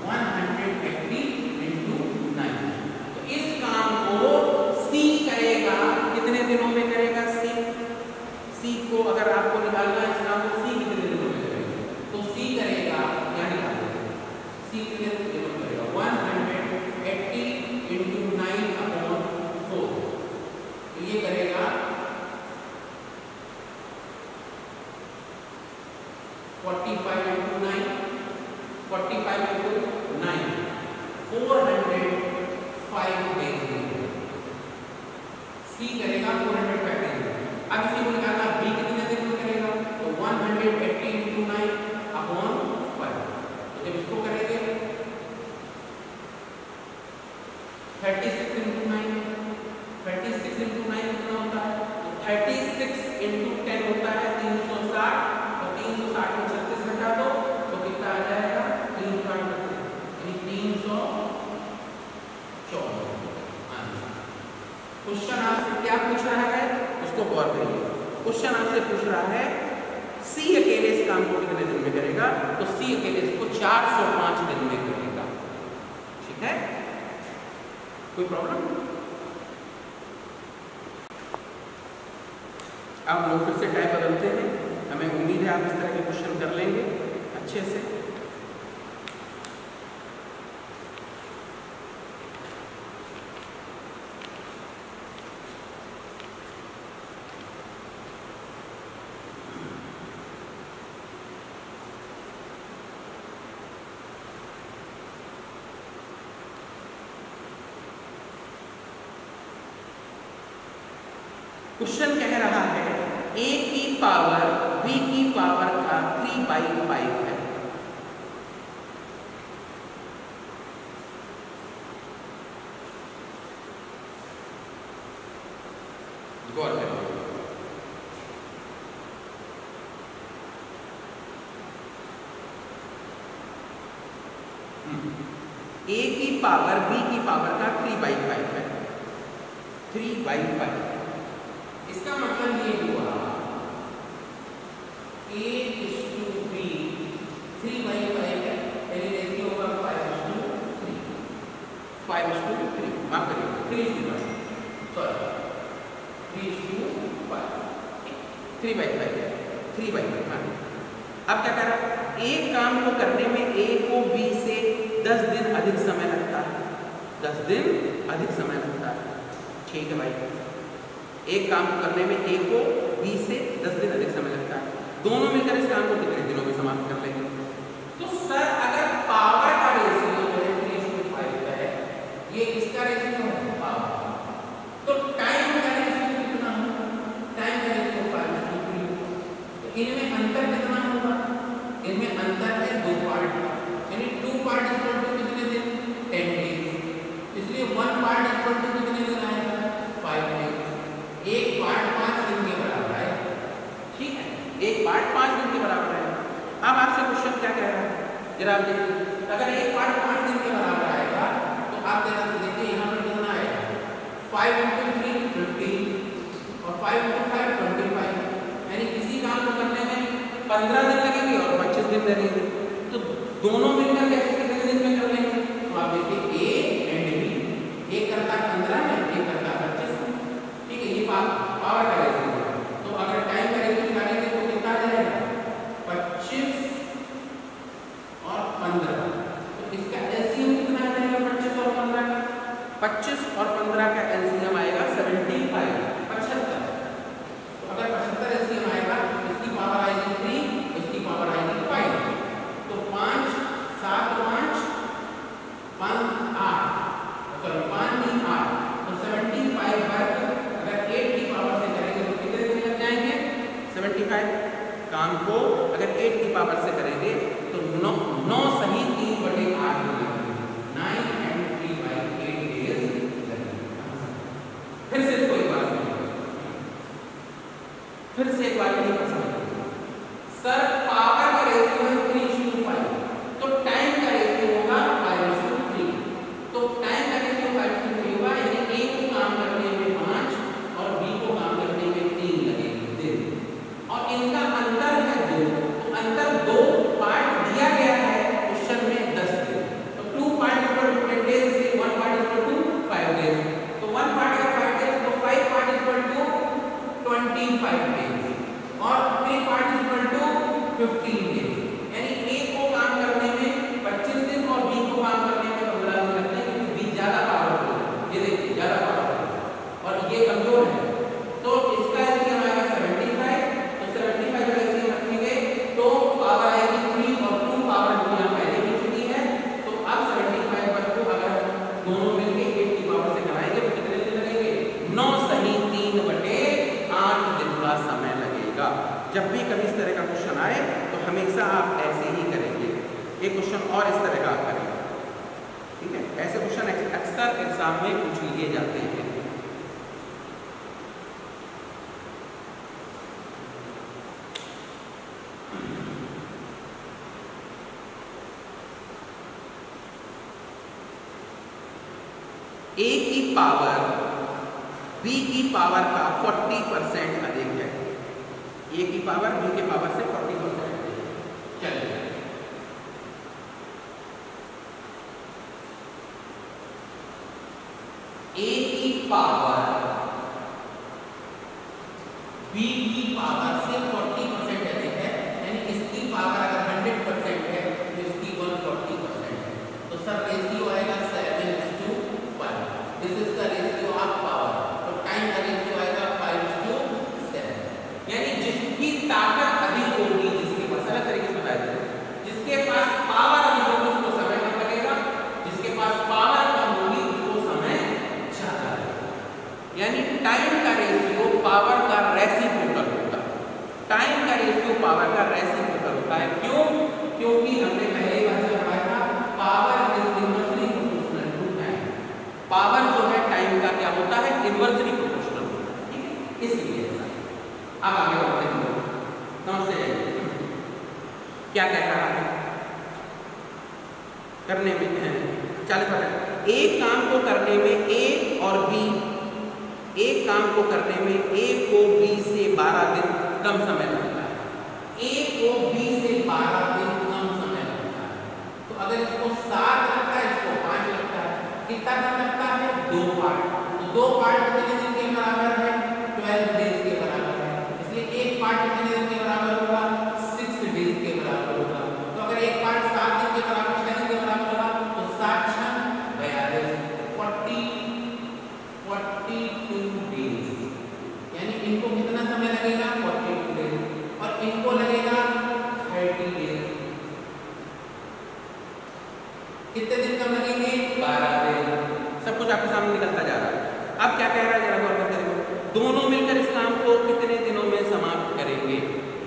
180 into 9। तो इस काम को C करेगा, कितने दिनों में करेगा, C को अगर आपको निकालना है इस काम को C कितने दिनों में करेगा, तो C करेगा, क्या निकाल देगा, C कितने दिनों में करेगा, 180 into 9/4। तो ये करेगा 45 into 9, 45 into 9, 405 डेज में C करेगा 405 डेज में। अब इसी को निकालना B कितने दिन में करेगा, तो 180 into 9/5। तो जब इसको करेंगे 36 into 9, 36 into 9 कितना होता है, तो 36 into 10 होता है 360। तो 360 में 36 घटा दो तो कितना आ जाएगा, 360 यानी 314। क्वेश्चन आपसे क्या पूछ रहा है, उसको गौर करिए। क्वेश्चन आपसे पूछ रहा है C अकेले इस काम को कितने दिन में करेगा, तो C अकेले इसको 405 दिन में करेगा, ठीक है, कोई प्रॉब्लम। अब हम लोग फिर से टाइप बदलते हैं, हमें उम्मीद है आप इस तरह के क्वेश्चन कर लेंगे अच्छे से। क्वेश्चन कह रहा है a की पावर b की पावर का 3/5 है। गौर करें, a की पावर b की पावर का 3/5 है। 3/5 इसका मतलब ये हुआ a is to b 3/5 है, यानी रेशियो होगा 5:3। 5:3 माफ करिए 3:5 सॉरी 3:5 3/5 है 3/5। हाँ, अब क्या कर रहा है, एक काम को करने में a को b से 10 दिन अधिक समय लगता है। 10 दिन अधिक समय लगता है, ठीक है भाई। एक काम को करने में a को b से 10 दिन अधिक समय लगता है। दोनों मिलकर इस काम को कितने दिनों में समाप्त कर लेंगे? तो सर अगर पावर का रेशियो जो है 3:5 है, ये इसका रेशियो है पावर, तो टाइम का रेशियो कितना होगा? टाइम का रेशियो 5:3। तो इनमें अंतर कितना होगा? इनमें अंतर है 2 पार्ट, यानी 2 पार्ट इक्वल टू कितने दिन? 10 डेज। इसलिए 1 पार्ट इक्वल टू कितने दिन आएगा? 5 डेज। एक पार्ट 5 दिन के बराबर है, ठीक है, एक पार्ट 5 दिन के बराबर है। अब आपसे क्वेश्चन क्या कह रहा है, जरा आप देखिए, अगर एक पार्ट 5 दिन के बराबर आएगा तो आप जरा देखिए यहाँ पर कितना आएगा? 5 × 3 15 और 5 × 5 25, यानी किसी काम को करने में 15 दिन लगेंगे और 25 दिन लगेंगे। तो दोनों मिलकर कैसे कितने दिन में कर लेंगे? तो आप देखिए ए एंड बी, एक करता 15 में, एक करता 25 में, ठीक है, ये पावर का रेशियो है। तो अगर टाइम का रेशियो निकालेंगे तो कितना आ जाएगा? 25 और 15। तो इसका एलसीएम कितना आ जाएगा? 25 और 15 का 25 और 15 का एलसीएम आएगा 75, 75। तो अगर 75 एलसीएम आएगा, इसकी पावर आएगी 3, इसकी पावर आएगी 5। तो 5 7 5 8, सॉरी 5 3 8, तो 75 वर्ग अगर 8 की पावर से करेंगे तो कितने दिन लग जाएंगे? 75। काम को अगर 8 की पावर से करेंगे तो 9 सही 3/8 लगेंगे, 9 and 3/8 डेज लगेंगे। फिर से इसको एक बार फिर से एक बार नहीं कर सकते सर, पावर का रेशियो है 3:5, तो टाइम का रेशियो होगा 5:3। तो टाइम का रेशियो 5:3 होगा, यानी ए को काम करने में 5 और बी को काम करने में 3 लगेंगे दिन, और इनका अंतर है 2। तो अंतर 2 पार्ट दिया गया है क्वेश्चन में 10 दिन। तो 2 part equal to 10 days, 1 part equal to 5 days. तो 1 पार्ट अगर 5 डेज तो 5 पार्ट इक्वल टू 25 डेज और 3 पार्ट इक्वल टू 15 डेज, यानी ए को काम करने में 25 दिन और बी को काम करने में 15 दिन लगते हैं, क्योंकि बी ज्यादा पावरफुल है। ये देखिए ज्यादा पावरफुल है और ये कमजोर है। तो इसका एलसीएम आएगा 75, तो 75 का एलसीएम रखेंगे तो पावर आएगी 3 और 2 पावर यहाँ पहले ही चुकी है। तो अब 75 पर को अगर दोनों मिलके 8 की पावर से कराएंगे तो कितने दिन लगेंगे? 9 सही 3/8 दिन का समय लगेगा। जब भी कभी इस तरह का क्वेश्चन आए तो हमेशा आप ऐसे ही करेंगे। एक क्वेश्चन और इस तरह का आप करेंगे, ठीक है। ऐसे क्वेश्चन अक्सर एग्जाम में पूछ लिए जाते हैं। ए की पावर बी की पावर का 40% अधिक है। ए की पावर बी के पावर से 40% अधिक है। चलिए ए की पावर बी की पावर से 40% अधिक है, यानी इसकी पावर अगर 100% है तो इसकी 140% है। तो सर रेशियो आएगा 7:1। This is the ratio of power. तो टाइम का रेशियो आएगा 5:7, यानी जिसकी ताकत अधिक होगी, जिसके पास अलग तरीके से बताया जाए, जिसके पास पावर अधिक होगी उसको समय कम लगेगा, जिसके पास पावर कम होगी उसको समय ज्यादा लगेगा। यानी टाइम का रेशियो पावर का रेसिप्रोकल होता है। टाइम का रेशियो पावर का रेसिप्रोकल होता है। क्यों? क्योंकि हमने पहले ही बात पढ़ाया था, power is inversely proportional to time. Power जो है टाइम का क्या होता है? इनवर्सली प्रोपोर्शनल होता है। ठीक है, इसलिए ऐसा। अब आगे बढ़ते हैं, समझते क्या कह रहा है करने में। चल कर एक काम को करने में ए और बी, एक काम को करने में ए को बी से 12 दिन कम समय लगता है। ए को बी से 12 दिन कम समय लगता है। तो अगर इसको 7 लगता है, इसको 5 लगता है, कितना दिन लगता है? 2 पार्ट। तो 2 पार्ट कितने दिन के बराबर है? 12 डेज के बराबर है। इसलिए एक पार्ट कितने दिन के बराबर होगा? 6 डेज के बराबर होगा। तो अगर एक पार्ट 7 दिन के बराबर, 6 दिन के बराबर होगा, तो 7 6 42 डेज। यानी इनको कितना समय लगेगा? 42 डेज। और इनको लगेगा 30 डेज। कितने दिन कम लगेंगे? 12 दिन। सब कुछ आपके सामने निकलता जा रहा है। अब क्या कह रहा है, जरा गौर करके देखो। दोनों मिलकर इस काम को कितने दिनों में समाप्त करेंगे?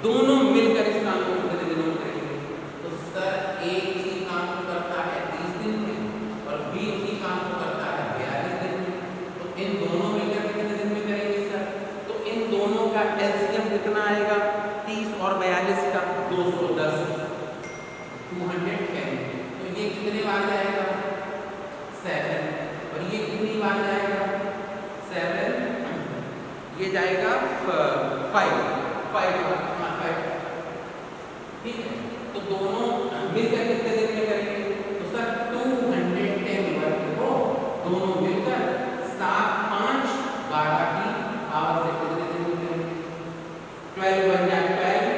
दोनों मिलकर इस काम को कितने दिनों में करेंगे? तो सर ए इसी काम को करता है 30 दिन में और बी उसी काम को करता है 42 दिन में। तो इन दोनों मिलकर कितने दिन में करेंगे सर? तो इन दोनों का एलसीएम कितना आएगा? 30 और 42 का 210, 210। तो ये कितने बार जाएगा? 7। और ये कितनी बार जाएगा? 7। ये जाएगा 5। ठीक है, तो दोनों मिलकर कितने दिन में करेंगे? तो सर 210 वर्ग को दोनों मिलकर 7 5 12 की पावर से कितने दिन में करेंगे? 12 बन जाए 12।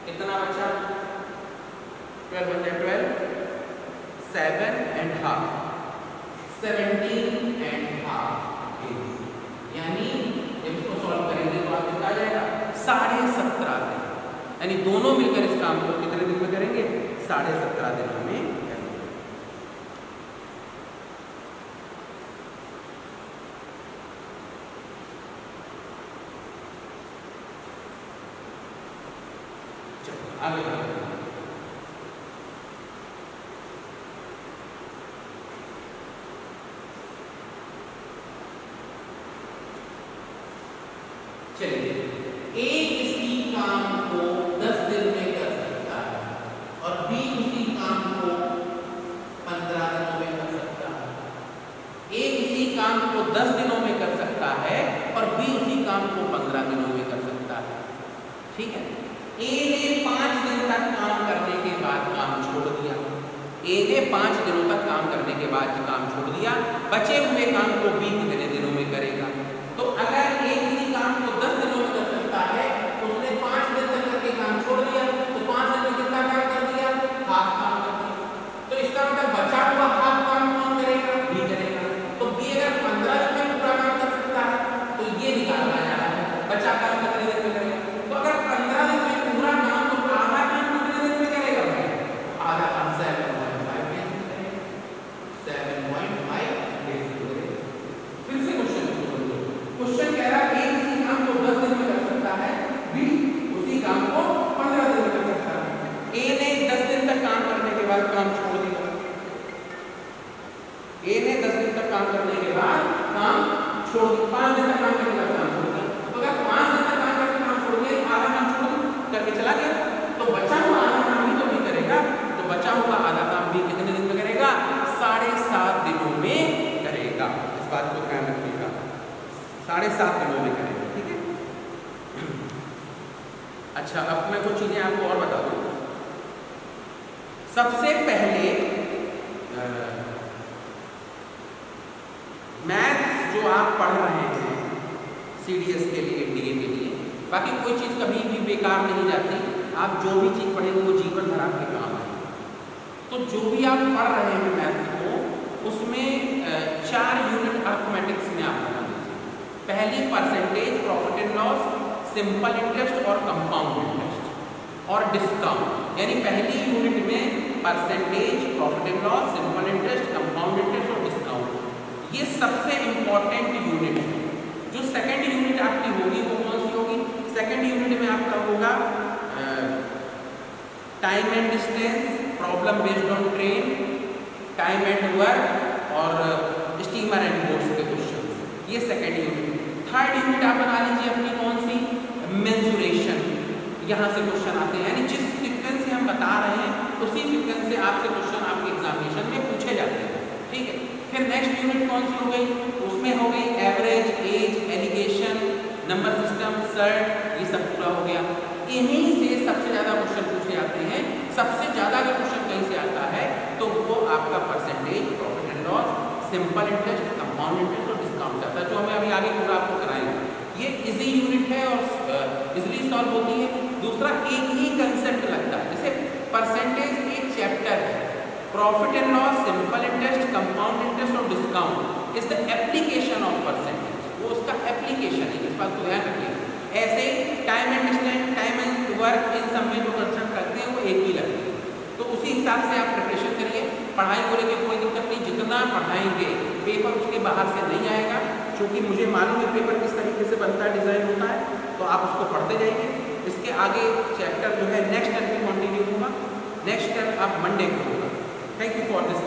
कितना बचा? 12 बन जाए 12, 7.5, 17.5। यानी जब इसको सॉल्व करेंगे तो आप कितना जाएगा? 17.5 दिन। यानी दोनों मिलकर इस काम को कितने दिन में करेंगे? 17.5 दिन में करेंगे। चलो आगे बढ़ते हैं। चलिए, ए किसी काम को 10 दिन में कर सकता है और बी उसी काम को 15 दिनों में कर सकता है। ए किसी काम को 10 दिनों में कर सकता है और बी उसी काम को 15 दिनों में कर सकता है। ठीक है, ए ने 5 दिन तक काम करने के बाद काम छोड़ दिया। ए ने 5 दिनों तक काम करने के बाद काम छोड़ दिया। बचे हुए काम को बी कितने दिनों में करेगा? तो अगर ए किसी काम को 10 दिनों में कर सकता है, तो उसने 5 दिन तक करके काम छोड़ दिया, तो 5 दिन में कितना काम कर दिया? हाफ काम कर दिया। तो इसका मतलब बचा हुआ हाफ काम कौन करेगा? बी करेगा। तो बी अगर 15 दिन में पूरा काम कर सकता है, तो ये निकालना जा रहा है बचा काम कितने दिन में करेगा। तो अगर 15 दिन में पूरा काम, तो आधा काम कितने दिन में करेगा? आधा काम 7.5 दिन में करेगा। 7.5 दिन में करेगा। फिर से क्वेश्चन कह रहा है ए किसी काम को 10 दिन में कर सकता है, बी उसी काम को 15 दिन में कर सकता है। ए ने 10 दिन तक काम करने के बाद काम छोड़ दिया। ए ने 10 दिन तक काम करने के बाद काम छोड़ दिया, 5 दिन तक काम करने के बाद काम छोड़ दिया। तो अगर 5 दिन तक काम करके काम छोड़ दिया, आधा काम छोड़ करके चला गया, तो बचा हुआ आधा काम भी तो भी करेगा। तो बचा हुआ आधा काम भी कितने दिन में करेगा? 7.5 दिनों में करेगा। इस बात को ध्यान रखिएगा, 7.5 दिनों में करेंगे। ठीक है, अच्छा अब मैं कुछ चीजें आपको और बता दूं। सबसे पहले मैथ्स जो आप पढ़ रहे हैं सीडीएस के लिए, डीए के लिए, बाकी कोई चीज कभी भी बेकार नहीं जाती। आप जो भी चीज पढ़ेंगे वो जीवन भर आपके काम आएगी। तो जो भी आप पढ़ रहे हैं मैथ्स को, उसमें 4 यूनिट अर्थमेटिक्स में आप बना दीजिए। पहली percentage, profit and loss, simple interest और कंपाउंड इंटरेस्ट और डिस्काउंट। यानी पहली यूनिट में percentage, profit and loss, simple interest, compound interest और डिस्काउंट, ये सबसे इंपॉर्टेंट यूनिट है। Time and distance, problem based on train, time and work और स्टीमर एंड बोट्स के क्वेश्चन, ये सेकेंड यूनिट। थर्ड यूनिट आप बना लीजिए अपनी कौन सी, मेंसुरेशन। यहाँ से क्वेश्चन आते हैं, यानी जिस सीक्वेंस से हम बता रहे हैं उसी सीक्वेंस से आपसे क्वेश्चन आपके एग्जामिनेशन में पूछे जाते हैं, ठीक है। फिर नेक्स्ट यूनिट कौन सी हो गई, उसमें हो गई average, age, allegation, number system, surd, ये सब पूरा हो गया। इन्हीं से सबसे ज़्यादा क्वेश्चन पूछे जाते हैं। सबसे ज़्यादा अगर क्वेश्चन कहीं से आता है तो वो आपका percentage, profit and loss, simple interest, compound interest और डिस्काउंट आता है, जो हमें अभी आगे पूरा आपको कराएंगे। ये इजी यूनिट है और इजीली सॉल्व होती है। दूसरा, एक ही कंसेप्ट लगता है, जैसे परसेंटेज एक चैप्टर है, profit and loss, simple interest, compound interest और discount is the application of percentage, वो उसका एप्लीकेशन है, इस बात को ध्यान रखिए। ऐसे ही time and distance, time and work, इन सब में जो कंसेप्ट करते हैं वो एक ही लगते हैं। तो उसी हिसाब से आप प्रिपरेशन करिए। पढ़ाई को लेकर कोई दिक्कत नहीं, जितना पढ़ाएंगे पेपर उसके बाहर से नहीं आएगा, क्योंकि मुझे मालूम है पेपर किस तरीके से बनता है, डिज़ाइन होता है, तो आप उसको पढ़ते जाइए। इसके आगे चैप्टर जो है नेक्स्ट टाइम भी कंटिन्यू होगा, नेक्स्ट टाइम आप मंडे को होगा। Thank you for this.